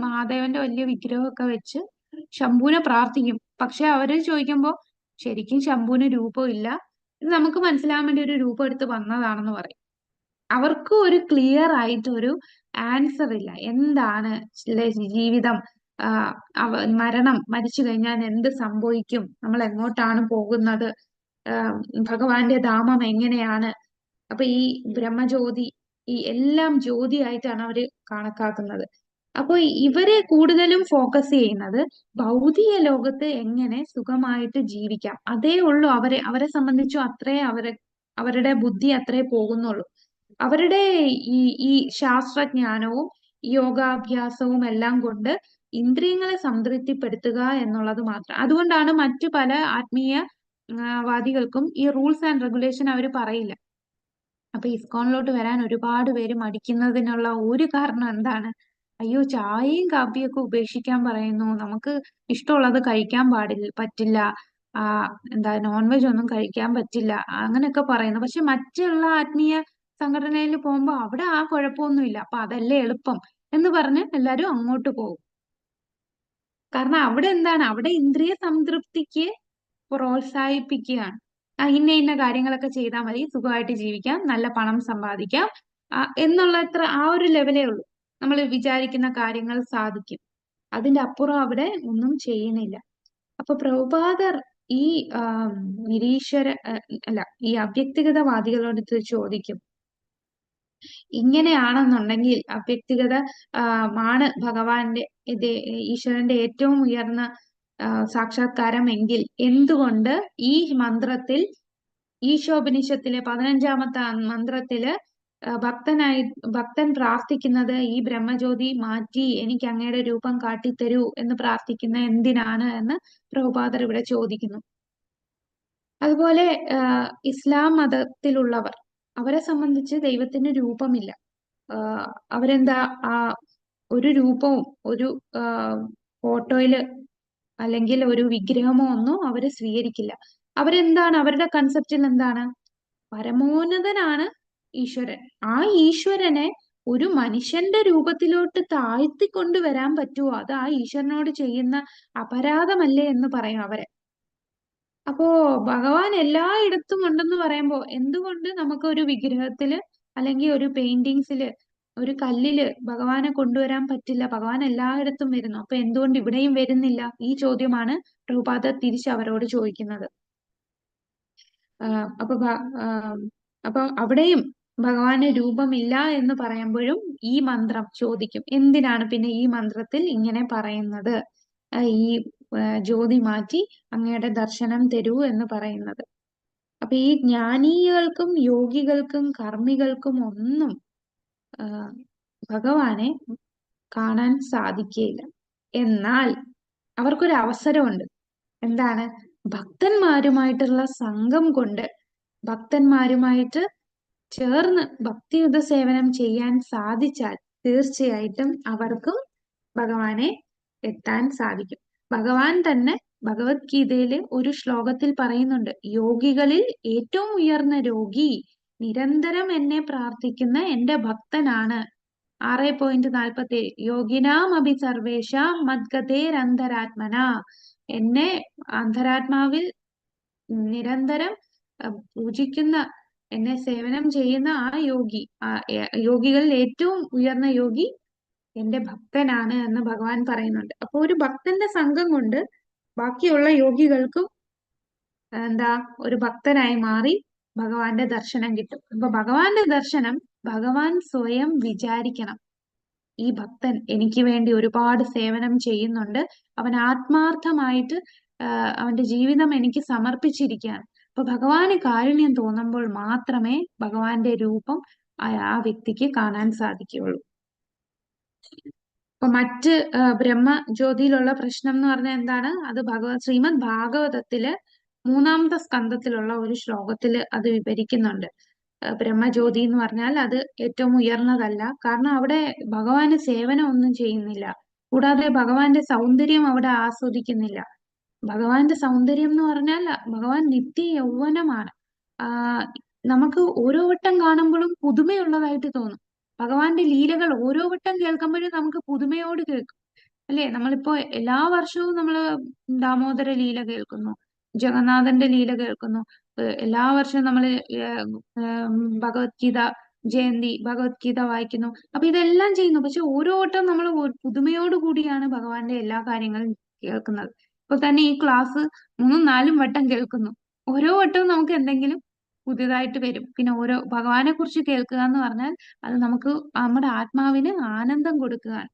മഹാദേവന്റെ വലിയ വിഗ്രഹമൊക്കെ വെച്ച് ശംഭുവിനെ പ്രാർത്ഥിക്കും. പക്ഷെ അവര് ചോദിക്കുമ്പോ ശരിക്കും ശംഭുവിന് രൂപമില്ല, ഇത് നമുക്ക് മനസ്സിലാവാൻ വേണ്ടി ഒരു രൂപം എടുത്ത് വന്നതാണെന്ന് പറയും. അവർക്ക് ഒരു ക്ലിയർ ആയിട്ട് ഒരു ആൻസർ ഇല്ല. എന്താണ് ജീവിതം, ആ, മരണം, മരിച്ചു കഴിഞ്ഞാൽ എന്ത് സംഭവിക്കും, നമ്മൾ എങ്ങോട്ടാണ് പോകുന്നത്, ആ, ഭഗവാന്റെ ധാമം എങ്ങനെയാണ്. അപ്പൊ ഈ ബ്രഹ്മജ്യോതി, ഈ എല്ലാം ജ്യോതിയായിട്ടാണ് അവര് കണക്കാക്കുന്നത്. അപ്പൊ ഇവരെ കൂടുതലും ഫോക്കസ് ചെയ്യുന്നത് ഭൗതിക ലോകത്ത് എങ്ങനെ സുഖമായിട്ട് ജീവിക്കാം, അതേ ഉള്ളൂ. അവരെ സംബന്ധിച്ചും അവരുടെ ബുദ്ധി അത്രേ പോകുന്നുള്ളൂ. അവരുടെ ഈ ഈ ശാസ്ത്രജ്ഞാനവും യോഗാഭ്യാസവും എല്ലാം കൊണ്ട് ഇന്ദ്രിയങ്ങളെ സംതൃപ്തിപ്പെടുത്തുക എന്നുള്ളത് മാത്രം. അതുകൊണ്ടാണ് മറ്റു പല ആത്മീയ വാദികൾക്കും ഈ റൂൾസ് ആൻഡ് റെഗുലേഷൻ അവർ പറയില്ല. അപ്പൊ ഇസ്കോണിലോട്ട് വരാൻ ഒരുപാട് പേര് മടിക്കുന്നതിനുള്ള ഒരു കാരണം എന്താണ്? അയ്യോ, ചായയും കാപ്പിയൊക്കെ ഉപേക്ഷിക്കാൻ പറയുന്നു, നമുക്ക് ഇഷ്ടമുള്ളത് കഴിക്കാൻ പറ്റില്ല, ആ എന്താ നോൺ വെജ് ഒന്നും കഴിക്കാൻ പറ്റില്ല, അങ്ങനെയൊക്കെ പറയുന്നു. പക്ഷെ മറ്റുള്ള ആത്മീയ സംഘടനയിൽ പോകുമ്പോ അവിടെ ആ കുഴപ്പമൊന്നുമില്ല, അപ്പൊ അതല്ലേ എളുപ്പം എന്ന് പറഞ്ഞ് എല്ലാരും അങ്ങോട്ട് പോകും. കാരണം അവിടെ എന്താണ്, അവിടെ ഇന്ദ്രിയ സംതൃപ്തിക്ക് പ്രോത്സാഹിപ്പിക്കുകയാണ്. ഇന്ന ഇന്ന കാര്യങ്ങളൊക്കെ ചെയ്താൽ മതി, സുഖമായിട്ട് ജീവിക്കാം, നല്ല പണം സമ്പാദിക്കാം, എന്നുള്ളത്ര ആ ഒരു ലെവലേ ഉള്ളൂ. നമ്മൾ വിചാരിക്കുന്ന കാര്യങ്ങൾ സാധിക്കും. അതിന്റെ അപ്പുറം അവിടെ ഒന്നും ചെയ്യുന്നില്ല. അപ്പൊ പ്രഭുപാദർ ഈ നിരീശ്വര അല്ല, ഈ അവ്യക്തിഗതവാദികളോട് ചോദിക്കും, ഇങ്ങനെയാണെന്നുണ്ടെങ്കിൽ അവ്യക്തിഗത ആണ് ഭഗവാന്റെ ഈശ്വരന്റെ ഏറ്റവും ഉയർന്ന സാക്ഷാത്കാരം എങ്കിൽ എന്തുകൊണ്ട് ഈ മന്ത്രത്തിൽ, ഈശോപനിഷത്തിലെ 15-ാമത്തെ മന്ത്രത്തില് ഭക്തൻ പ്രാർത്ഥിക്കുന്നത് ഈ ബ്രഹ്മജ്യോതി മാറ്റി എനിക്ക് അങ്ങയുടെ രൂപം കാട്ടിത്തരൂ എന്ന് പ്രാർത്ഥിക്കുന്ന എന്തിനാണ് എന്ന് പ്രഭുപാദർ ഇവിടെ ചോദിക്കുന്നു. അതുപോലെ ഇസ്ലാം മതത്തിലുള്ളവർ, അവരെ സംബന്ധിച്ച് ദൈവത്തിന് രൂപമില്ല. അവരെന്താ, ഒരു രൂപവും ഒരു ഫോട്ടോയില് അല്ലെങ്കിൽ ഒരു വിഗ്രഹമോ ഒന്നും അവര് സ്വീകരിക്കില്ല. അവരെന്താണ്, അവരുടെ കൺസെപ്റ്റിൽ എന്താണ്, പരമോന്നതനാണ് ഈശ്വരൻ. ആ ഈശ്വരനെ ഒരു മനുഷ്യന്റെ രൂപത്തിലോട്ട് താഴ്ത്തിക്കൊണ്ടുവരാൻ പറ്റുമോ? അത് ആ ഈശ്വരനോട് ചെയ്യുന്ന അപരാധമല്ലേ എന്ന് പറയും അവരെ. അപ്പോ ഭഗവാൻ എല്ലായിടത്തും ഉണ്ടെന്ന് പറയുമ്പോ എന്തുകൊണ്ട് നമുക്ക് ഒരു വിഗ്രഹത്തില് അല്ലെങ്കിൽ ഒരു പെയിന്റിങ്സില്, ഒരു കല്ലില് ഭഗവാനെ കൊണ്ടുവരാൻ പറ്റില്ല? ഭഗവാൻ എല്ലായിടത്തും വരുന്നു, അപ്പൊ എന്തുകൊണ്ട് ഇവിടെയും വരുന്നില്ല? ഈ ചോദ്യമാണ് പ്രഭുപാദർ തിരിച്ച് അവരോട് ചോദിക്കുന്നത്. അപ്പൊ അപ്പൊ അവിടെയും ഭഗവാന് രൂപമില്ല എന്ന് പറയുമ്പോഴും ഈ മന്ത്രം ചോദിക്കും, എന്തിനാണ് പിന്നെ ഈ മന്ത്രത്തിൽ ഇങ്ങനെ പറയുന്നത്, ഈ ജ്യോതി മാറ്റി അങ്ങയുടെ ദർശനം തരൂ എന്ന് പറയുന്നത്? അപ്പൊ ഈ ജ്ഞാനികൾക്കും യോഗികൾക്കും കർമ്മികൾക്കും ഒന്നും ഭഗവാനെ കാണാൻ സാധിക്കുകയില്ല. എന്നാൽ അവർക്കൊരു അവസരമുണ്ട്. എന്താണ്? ഭക്തന്മാരുമായിട്ടുള്ള സംഘം കൊണ്ട്, ഭക്തന്മാരുമായിട്ട് ചേർന്ന് ഭക്തിയുത സേവനം ചെയ്യാൻ സാധിച്ചാൽ തീർച്ചയായിട്ടും അവർക്കും ഭഗവാനെ എത്താൻ സാധിക്കും. ഭഗവാൻ തന്നെ ഭഗവത്ഗീതയില് ഒരു ശ്ലോകത്തിൽ പറയുന്നുണ്ട്, യോഗികളിൽ ഏറ്റവും ഉയർന്ന രോഗി നിരന്തരം എന്നെ പ്രാർത്ഥിക്കുന്ന എന്റെ ഭക്തനാണ്. 6.47 യോഗിനാം അഭി സർവേഷാം മദ്ഗതേരന്തരാത്മന. എന്നെ അന്തരാത്മാവിൽ നിരന്തരം പൂജിക്കുന്ന, എന്നെ സേവനം ചെയ്യുന്ന ആ യോഗി, യോഗികളിൽ ഏറ്റവും ഉയർന്ന യോഗി എന്റെ ഭക്തനാണ് എന്ന് ഭഗവാൻ പറയുന്നുണ്ട്. അപ്പൊ ഒരു ഭക്തന്റെ സംഘം കൊണ്ട് ബാക്കിയുള്ള യോഗികൾക്കും എന്താ, ഒരു ഭക്തനായി മാറി ഭഗവാന്റെ ദർശനം കിട്ടും. അപ്പൊ ഭഗവാന്റെ ദർശനം ഭഗവാൻ സ്വയം വിചാരിക്കണം, ഈ ഭക്തൻ എനിക്ക് വേണ്ടി ഒരുപാട് സേവനം ചെയ്യുന്നുണ്ട്, അവൻ ആത്മാർത്ഥമായിട്ട് അവന്റെ ജീവിതം എനിക്ക് സമർപ്പിച്ചിരിക്കുകയാണ്. അപ്പൊ ഭഗവാന് കാരുണ്യം തോന്നുമ്പോൾ മാത്രമേ ഭഗവാന്റെ രൂപം ആ വ്യക്തിക്ക് കാണാൻ സാധിക്കുകയുള്ളൂ. അപ്പൊ മറ്റ് ബ്രഹ്മജ്യോതിയിലുള്ള പ്രശ്നം എന്ന് പറഞ്ഞാൽ എന്താണ്? അത് ശ്രീമദ് ഭാഗവതത്തില് 3-ാമത്തെ സ്കന്ധത്തിലുള്ള ഒരു ശ്ലോകത്തില് അത് വിവരിക്കുന്നുണ്ട്. ബ്രഹ്മജ്യോതി എന്ന് പറഞ്ഞാൽ അത് ഏറ്റവും ഉയർന്നതല്ല, കാരണം അവിടെ ഭഗവാന് സേവനം ഒന്നും ചെയ്യുന്നില്ല. കൂടാതെ ഭഗവാന്റെ സൗന്ദര്യം അവിടെ ആസ്വദിക്കുന്നില്ല. ഭഗവാന്റെ സൗന്ദര്യം എന്ന് പറഞ്ഞാൽ ഭഗവാൻ നിത്യ യൗവനമാണ്. ആ നമുക്ക് ഓരോ വട്ടം കാണുമ്പോഴും പുതുമയുള്ളതായിട്ട് തോന്നും. ഭഗവാന്റെ ലീലകൾ ഓരോ വട്ടം കേൾക്കുമ്പോഴും നമുക്ക് പുതുമയോട് കേൾക്കും. അല്ലെ, നമ്മളിപ്പോ എല്ലാ വർഷവും നമ്മള് ദാമോദര ലീല കേൾക്കുന്നു, ജഗന്നാഥന്റെ ലീല കേൾക്കുന്നു. എല്ലാ വർഷവും നമ്മള് ഭഗവത്ഗീത ജയന്തി ഭഗവത്ഗീത വായിക്കുന്നു. അപ്പൊ ഇതെല്ലാം ചെയ്യുന്നു. പക്ഷെ ഓരോ വട്ടം നമ്മൾ പുതുമയോട് കൂടിയാണ് ഭഗവാന്റെ എല്ലാ കാര്യങ്ങളും കേൾക്കുന്നത്. ഇപ്പൊ തന്നെ ഈ ക്ലാസ് 3-4 വട്ടം കേൾക്കുന്നു. ഓരോ വട്ടവും നമുക്ക് എന്തെങ്കിലും പുതിയതായിട്ട് വരും. പിന്നെ ഓരോ ഭഗവാനെ കുറിച്ച് കേൾക്കുക എന്ന് പറഞ്ഞാൽ അത് നമുക്ക് നമ്മുടെ ആത്മാവിന് ആനന്ദം കൊടുക്കുകയാണ്.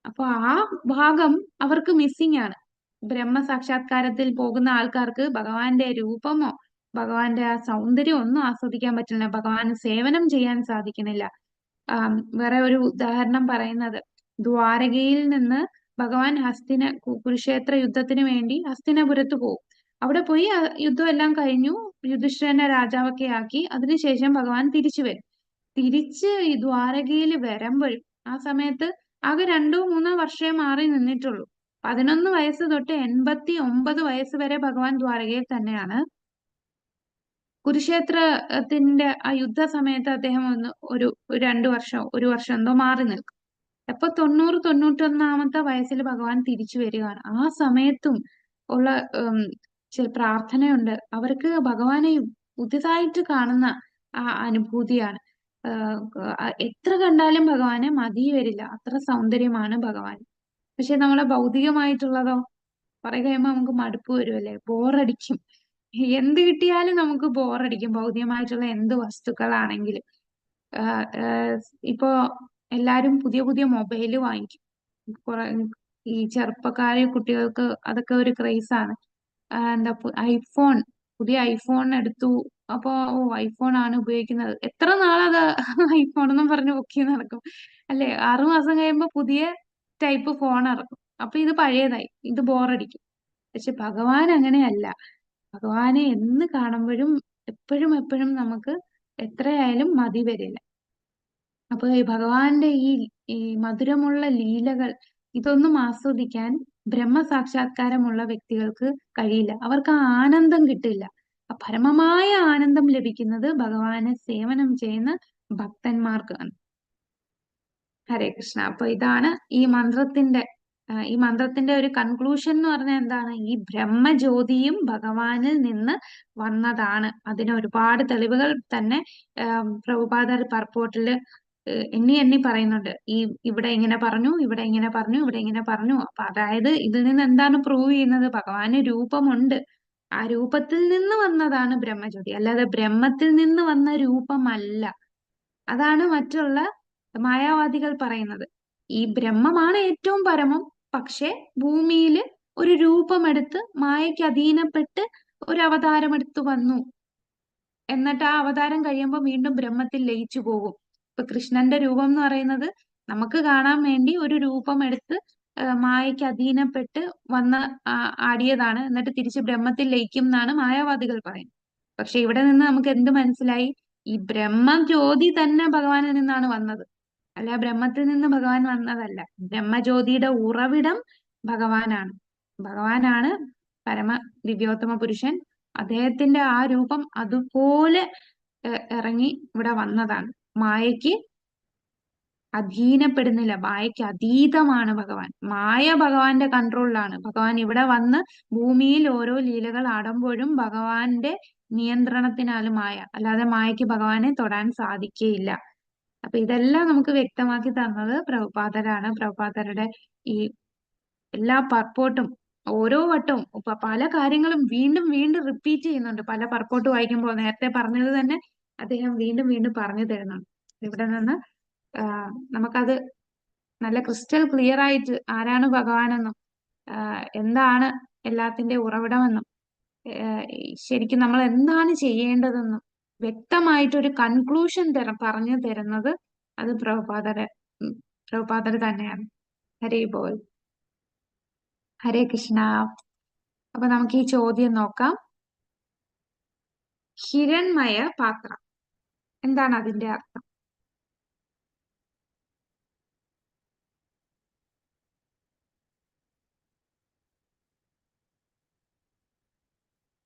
അപ്പൊ ആ ഭാഗം അവർക്ക് മിസ്സിംഗ് ആണ്. ബ്രഹ്മ സാക്ഷാത്കാരത്തിൽ പോകുന്ന ആൾക്കാർക്ക് ഭഗവാന്റെ രൂപമോ ഭഗവാന്റെ ആ സൗന്ദര്യം ഒന്നും ആസ്വദിക്കാൻ പറ്റുന്നില്ല. ഭഗവാന് സേവനം ചെയ്യാൻ സാധിക്കുന്നില്ല. വേറെ ഒരു ഉദാഹരണം പറയുന്നത്, ദ്വാരകയിൽ നിന്ന് ഭഗവാൻ കുരുക്ഷേത്ര യുദ്ധത്തിന് വേണ്ടി ഹസ്തിനപുരത്ത് പോകും. അവിടെ പോയി യുദ്ധം എല്ലാം കഴിഞ്ഞു, യുധിഷ്ഠിരനെ രാജാവൊക്കെ ആക്കി. അതിനുശേഷം ഭഗവാൻ തിരിച്ചു വരും. തിരിച്ച് ഈ ദ്വാരകയിൽ വരുമ്പോഴും ആ സമയത്ത് ആകെ 2-3 വർഷമേ മാറി നിന്നിട്ടുള്ളൂ. 11 വയസ്സ് തൊട്ട് 89 വയസ്സ് വരെ ഭഗവാൻ ദ്വാരകയിൽ തന്നെയാണ്. കുരുക്ഷേത്രത്തിന്റെ ആ യുദ്ധ സമയത്ത് അദ്ദേഹം ഒരു 2 വർഷം 1 വർഷം എന്തോ മാറി നിൽക്കും. അപ്പൊ 90-91 വയസ്സിൽ ഭഗവാൻ തിരിച്ചു വരികയാണ്. ആ സമയത്തും ഉള്ള ചില പ്രാർത്ഥനയുണ്ട്. അവർക്ക് ഭഗവാനെ പുതിയതായിട്ട് കാണുന്ന ആ അനുഭൂതിയാണ്. എത്ര കണ്ടാലും ഭഗവാനെ മതി വരില്ല, അത്ര സൗന്ദര്യമാണ് ഭഗവാൻ. പക്ഷെ നമ്മളെ ഭൗതികമായിട്ടുള്ളതോ കുറെ കഴിയുമ്പോ നമുക്ക് മടുപ്പ് വരുമല്ലേ, ബോറടിക്കും. എന്ത് കിട്ടിയാലും നമുക്ക് ബോറടിക്കും, ഭൗതികമായിട്ടുള്ള എന്ത് വസ്തുക്കളാണെങ്കിലും. ആഹ് ആഹ് ഇപ്പോ എല്ലാരും പുതിയ പുതിയ മൊബൈല് വാങ്ങിക്കും. കുറെ ഈ ചെറുപ്പക്കാരെ കുട്ടികൾക്ക് അതൊക്കെ ഒരു ക്രേസ് ആണ്. എന്താ ഐഫോൺ, പുതിയ ഐഫോൺ എടുത്തു. അപ്പൊ ഐഫോൺ ആണ് ഉപയോഗിക്കുന്നത്. എത്ര നാളത് ഐഫോൺ എന്നും പറഞ്ഞ് പൊക്കി നടക്കും അല്ലെ. 6 മാസം കഴിയുമ്പോ പുതിയ ടൈപ്പ് ഫോൺ ഇറക്കും. അപ്പൊ ഇത് പഴയതായി, ഇത് ബോറടിക്കും. പക്ഷെ ഭഗവാൻ അങ്ങനെയല്ല. ഭഗവാനെ എന്ന് കാണുമ്പോഴും എപ്പോഴും എപ്പോഴും നമുക്ക് എത്രയായാലും മതി വരില്ല. അപ്പൊ ഈ ഭഗവാന്റെ ഈ മധുരമുള്ള ലീലകൾ ഇതൊന്നും ആസ്വദിക്കാൻ ബ്രഹ്മസാക്ഷാത്കാരമുള്ള വ്യക്തികൾക്ക് കഴിയില്ല. അവർക്ക് ആ ആനന്ദം കിട്ടില്ല. ആ പരമമായ ആനന്ദം ലഭിക്കുന്നത് ഭഗവാനെ സേവനം ചെയ്യുന്ന ഭക്തന്മാർക്കാണ്. ഹരേ കൃഷ്ണ. അപ്പൊ ഇതാണ് ഈ മന്ത്രത്തിന്റെ ഒരു കൺക്ലൂഷൻ എന്ന് പറഞ്ഞാൽ എന്താണ്? ഈ ബ്രഹ്മജ്യോതിയും ഭഗവാനിൽ നിന്ന് വന്നതാണ്. അതിന് ഒരുപാട് തെളിവുകൾ തന്നെ പ്രഭുപാദർ പർപ്പോട്ടില് എണ്ണി എണ്ണി പറയുന്നുണ്ട്. ഇവിടെ ഇങ്ങനെ പറഞ്ഞു, ഇവിടെ ഇങ്ങനെ പറഞ്ഞു, ഇവിടെ ഇങ്ങനെ പറഞ്ഞു. അപ്പൊ അതായത് ഇതിൽ നിന്ന് എന്താണ് പ്രൂവ് ചെയ്യുന്നത്? ഭഗവാന് രൂപമുണ്ട്. ആ രൂപത്തിൽ നിന്ന് വന്നതാണ് ബ്രഹ്മജ്യോതി, അല്ലാതെ ബ്രഹ്മത്തിൽ നിന്ന് വന്ന രൂപമല്ല. അതാണ് മറ്റുള്ള മായാവാദികൾ പറയുന്നത്. ഈ ബ്രഹ്മമാണ് ഏറ്റവും പരമം. പക്ഷെ ഭൂമിയിൽ ഒരു രൂപമെടുത്ത് മായയ്ക്ക് അധീനപ്പെട്ട് ഒരു അവതാരമെടുത്ത് വന്നു. എന്നിട്ട് ആ അവതാരം കഴിയുമ്പോൾ വീണ്ടും ബ്രഹ്മത്തിൽ ലയിച്ചു പോകും. ഇപ്പൊ കൃഷ്ണന്റെ രൂപം എന്ന് പറയുന്നത് നമുക്ക് കാണാൻ വേണ്ടി ഒരു രൂപം എടുത്ത് മായയ്ക്ക് അധീനപ്പെട്ട് വന്ന് ആടിയതാണ്. എന്നിട്ട് തിരിച്ച് ബ്രഹ്മത്തിൽ ലയിക്കും എന്നാണ് മായാവാദികൾ പറയുന്നത്. പക്ഷെ ഇവിടെ നിന്ന് നമുക്ക് എന്ത് മനസ്സിലായി? ഈ ബ്രഹ്മജ്യോതി തന്നെ ഭഗവാനിൽ നിന്നാണ് വന്നത്, അല്ല ബ്രഹ്മത്തിൽ നിന്ന് ഭഗവാൻ വന്നതല്ല. ബ്രഹ്മജ്യോതിയുടെ ഉറവിടം ഭഗവാനാണ്. ഭഗവാനാണ് പരമ ദിവ്യോത്തമ പുരുഷൻ. അദ്ദേഹത്തിന്റെ ആ രൂപം അതുപോലെ ഇറങ്ങി ഇവിടെ വന്നതാണ്. മായയ്ക്ക് അധീനപ്പെടുന്നില്ല, മായയ്ക്ക് അതീതമാണ് ഭഗവാൻ. മായ ഭഗവാന്റെ കൺട്രോളിലാണ്. ഭഗവാൻ ഇവിടെ വന്ന് ഭൂമിയിൽ ഓരോ ലീലകൾ ആടുമ്പോഴും ഭഗവാന്റെ നിയന്ത്രണത്തിനാണ് മായ, അല്ലാതെ മായയ്ക്ക് ഭഗവാനെ തൊടാൻ സാധിക്കുകയില്ല. അപ്പൊ ഇതെല്ലാം നമുക്ക് വ്യക്തമാക്കി തന്നത് പ്രഭുപാദരാണ്. പ്രഭുപാദരുടെ ഈ എല്ലാ പർപ്പോട്ടും ഓരോ വട്ടവും പല കാര്യങ്ങളും വീണ്ടും വീണ്ടും റിപ്പീറ്റ് ചെയ്യുന്നുണ്ട്. പല പർപ്പോട്ട് വായിക്കുമ്പോൾ നേരത്തെ പറഞ്ഞത് തന്നെ അദ്ദേഹം വീണ്ടും വീണ്ടും പറഞ്ഞു തരുന്നുണ്ട്. ഇവിടെ നിന്ന് നമുക്കത് നല്ല ക്രിസ്റ്റൽ ക്ലിയർ ആയിട്ട് ആരാണ് ഭഗവാനെന്നും എന്താണ് എല്ലാത്തിന്റെ ഉറവിടമെന്നും ശരിക്കും നമ്മൾ എന്താണ് ചെയ്യേണ്ടതെന്നും വ്യക്തമായിട്ടൊരു കൺക്ലൂഷൻ പറഞ്ഞു തരുന്നത് അത് പ്രഭുപാദർ തന്നെയാണ്. ഹരേ ബോൾ. ഹരേ കൃഷ്ണ. അപ്പൊ നമുക്ക് ഈ ചോദ്യം നോക്കാം. ഹിരൺമയ പാത്രം, എന്താണ് അതിന്റെ അർത്ഥം?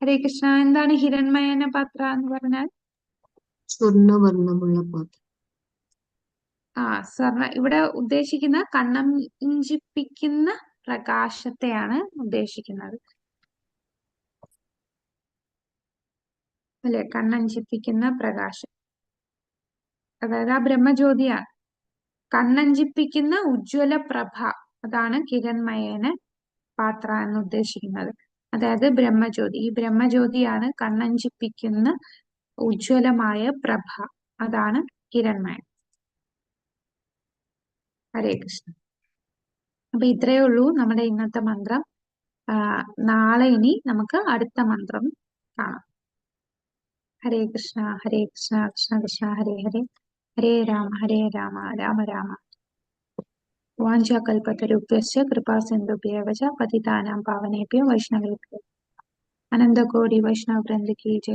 ഹരേ കൃഷ്ണ. എന്താണ് ഹിരൺമയന പാത്ര എന്ന് പറഞ്ഞാൽ? സ്വർണ്ണവർണ്ണമുള്ള പാത്രം. ഇവിടെ ഉദ്ദേശിക്കുന്ന കണ്ണഞ്ചിപ്പിക്കുന്ന പ്രകാശത്തെയാണ് ഉദ്ദേശിക്കുന്നത് അല്ലെ? കണ്ണഞ്ചിപ്പിക്കുന്ന പ്രകാശം, അതായത് ആ ബ്രഹ്മജ്യോതിയാണ്. കണ്ണഞ്ചിപ്പിക്കുന്ന ഉജ്ജ്വല പ്രഭ, അതാണ് കിരൺമയേന പാത്ര എന്ന് ഉദ്ദേശിക്കുന്നത്. അതായത് ബ്രഹ്മജ്യോതി, ഈ ബ്രഹ്മജ്യോതിയാണ് കണ്ണഞ്ചിപ്പിക്കുന്ന ഉജ്ജ്വലമായ പ്രഭ, അതാണ് കിരൺമയൻ. ഹരേ കൃഷ്ണ. അപ്പൊ ഇത്രയേ ഉള്ളൂ നമ്മുടെ ഇന്നത്തെ മന്ത്രം. നാളെ ഇനി നമുക്ക് അടുത്ത മന്ത്രം കാണാം. ഹരേ കൃഷ്ണ ഹരേ കൃഷ്ണ കൃഷ്ണ കൃഷ്ണ ഹരേ ഹരേ, ഹരേ രാമ രാമ രാമ വാഞ്ചാകൽപതരുഭ്യശ്ച കൃപാ സിന്ധുഭ്യവ ച പതിതാനാം പാവനേഭ്യോ വൈഷ്ണവേഭ്യോ അനന്തകോടി വൈഷ്ണവ വൃന്ദ കി ജയ.